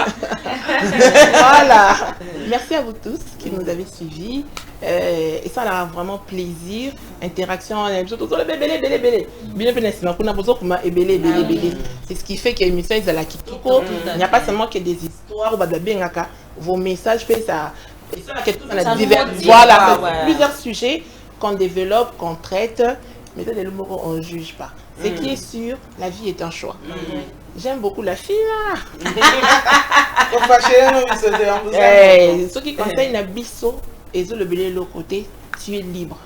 Voilà. Merci à vous tous qui nous avez suivis. Et ça a vraiment plaisir. Interaction. C'est ce qui fait que l'émission est à la Kitoko. Il n'y a pas seulement que des histoires. Vos messages fait ça. Voilà. Plusieurs sujets qu'on développe, qu'on traite. Mais dans les mots, on ne juge pas. Ce qui est sûr, la vie est un choix. J'aime beaucoup la fille là. Ceux qui conseillent la bisso et le belé de l'autre côté, tu es libre.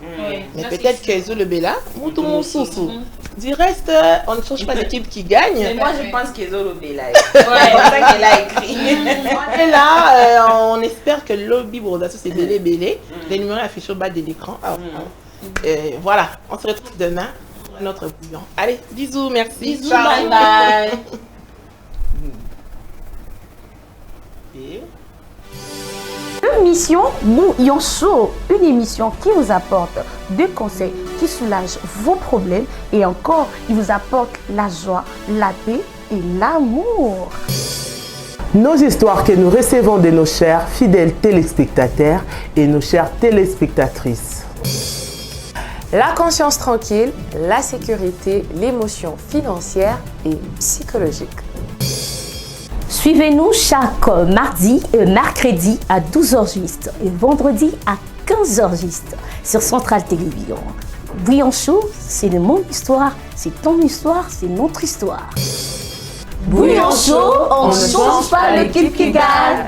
Mais ça, peut-être qu'Ezo le Bella, tout mon sous. Du reste, on ne change pas l'équipe qui gagne. Mais moi, je pense qu'Ezo le Bella. C'est pour ça qu'elle a écrit. On est là, on espère que le Bibo, c'est Bélé. Les numéros affichés au bas de l'écran. Voilà, on se retrouve demain pour notre bouillon. Allez, bisous, merci. Bisous, bye bye. Émission Bouillon Chaud, une émission qui vous apporte des conseils qui soulagent vos problèmes et encore, il vous apporte la joie, la paix et l'amour. Nos histoires que nous recevons de nos chers fidèles téléspectateurs et nos chères téléspectatrices. La conscience tranquille, la sécurité, l'émotion financière et psychologique. Suivez-nous chaque mardi et mercredi à 12h juste et vendredi à 15h juste sur Centrale Télévision. Bouillon Chaud, c'est de mon histoire, c'est ton histoire, c'est notre histoire. Bouillon Chaud, on ne change pas l'équipe qui gagne.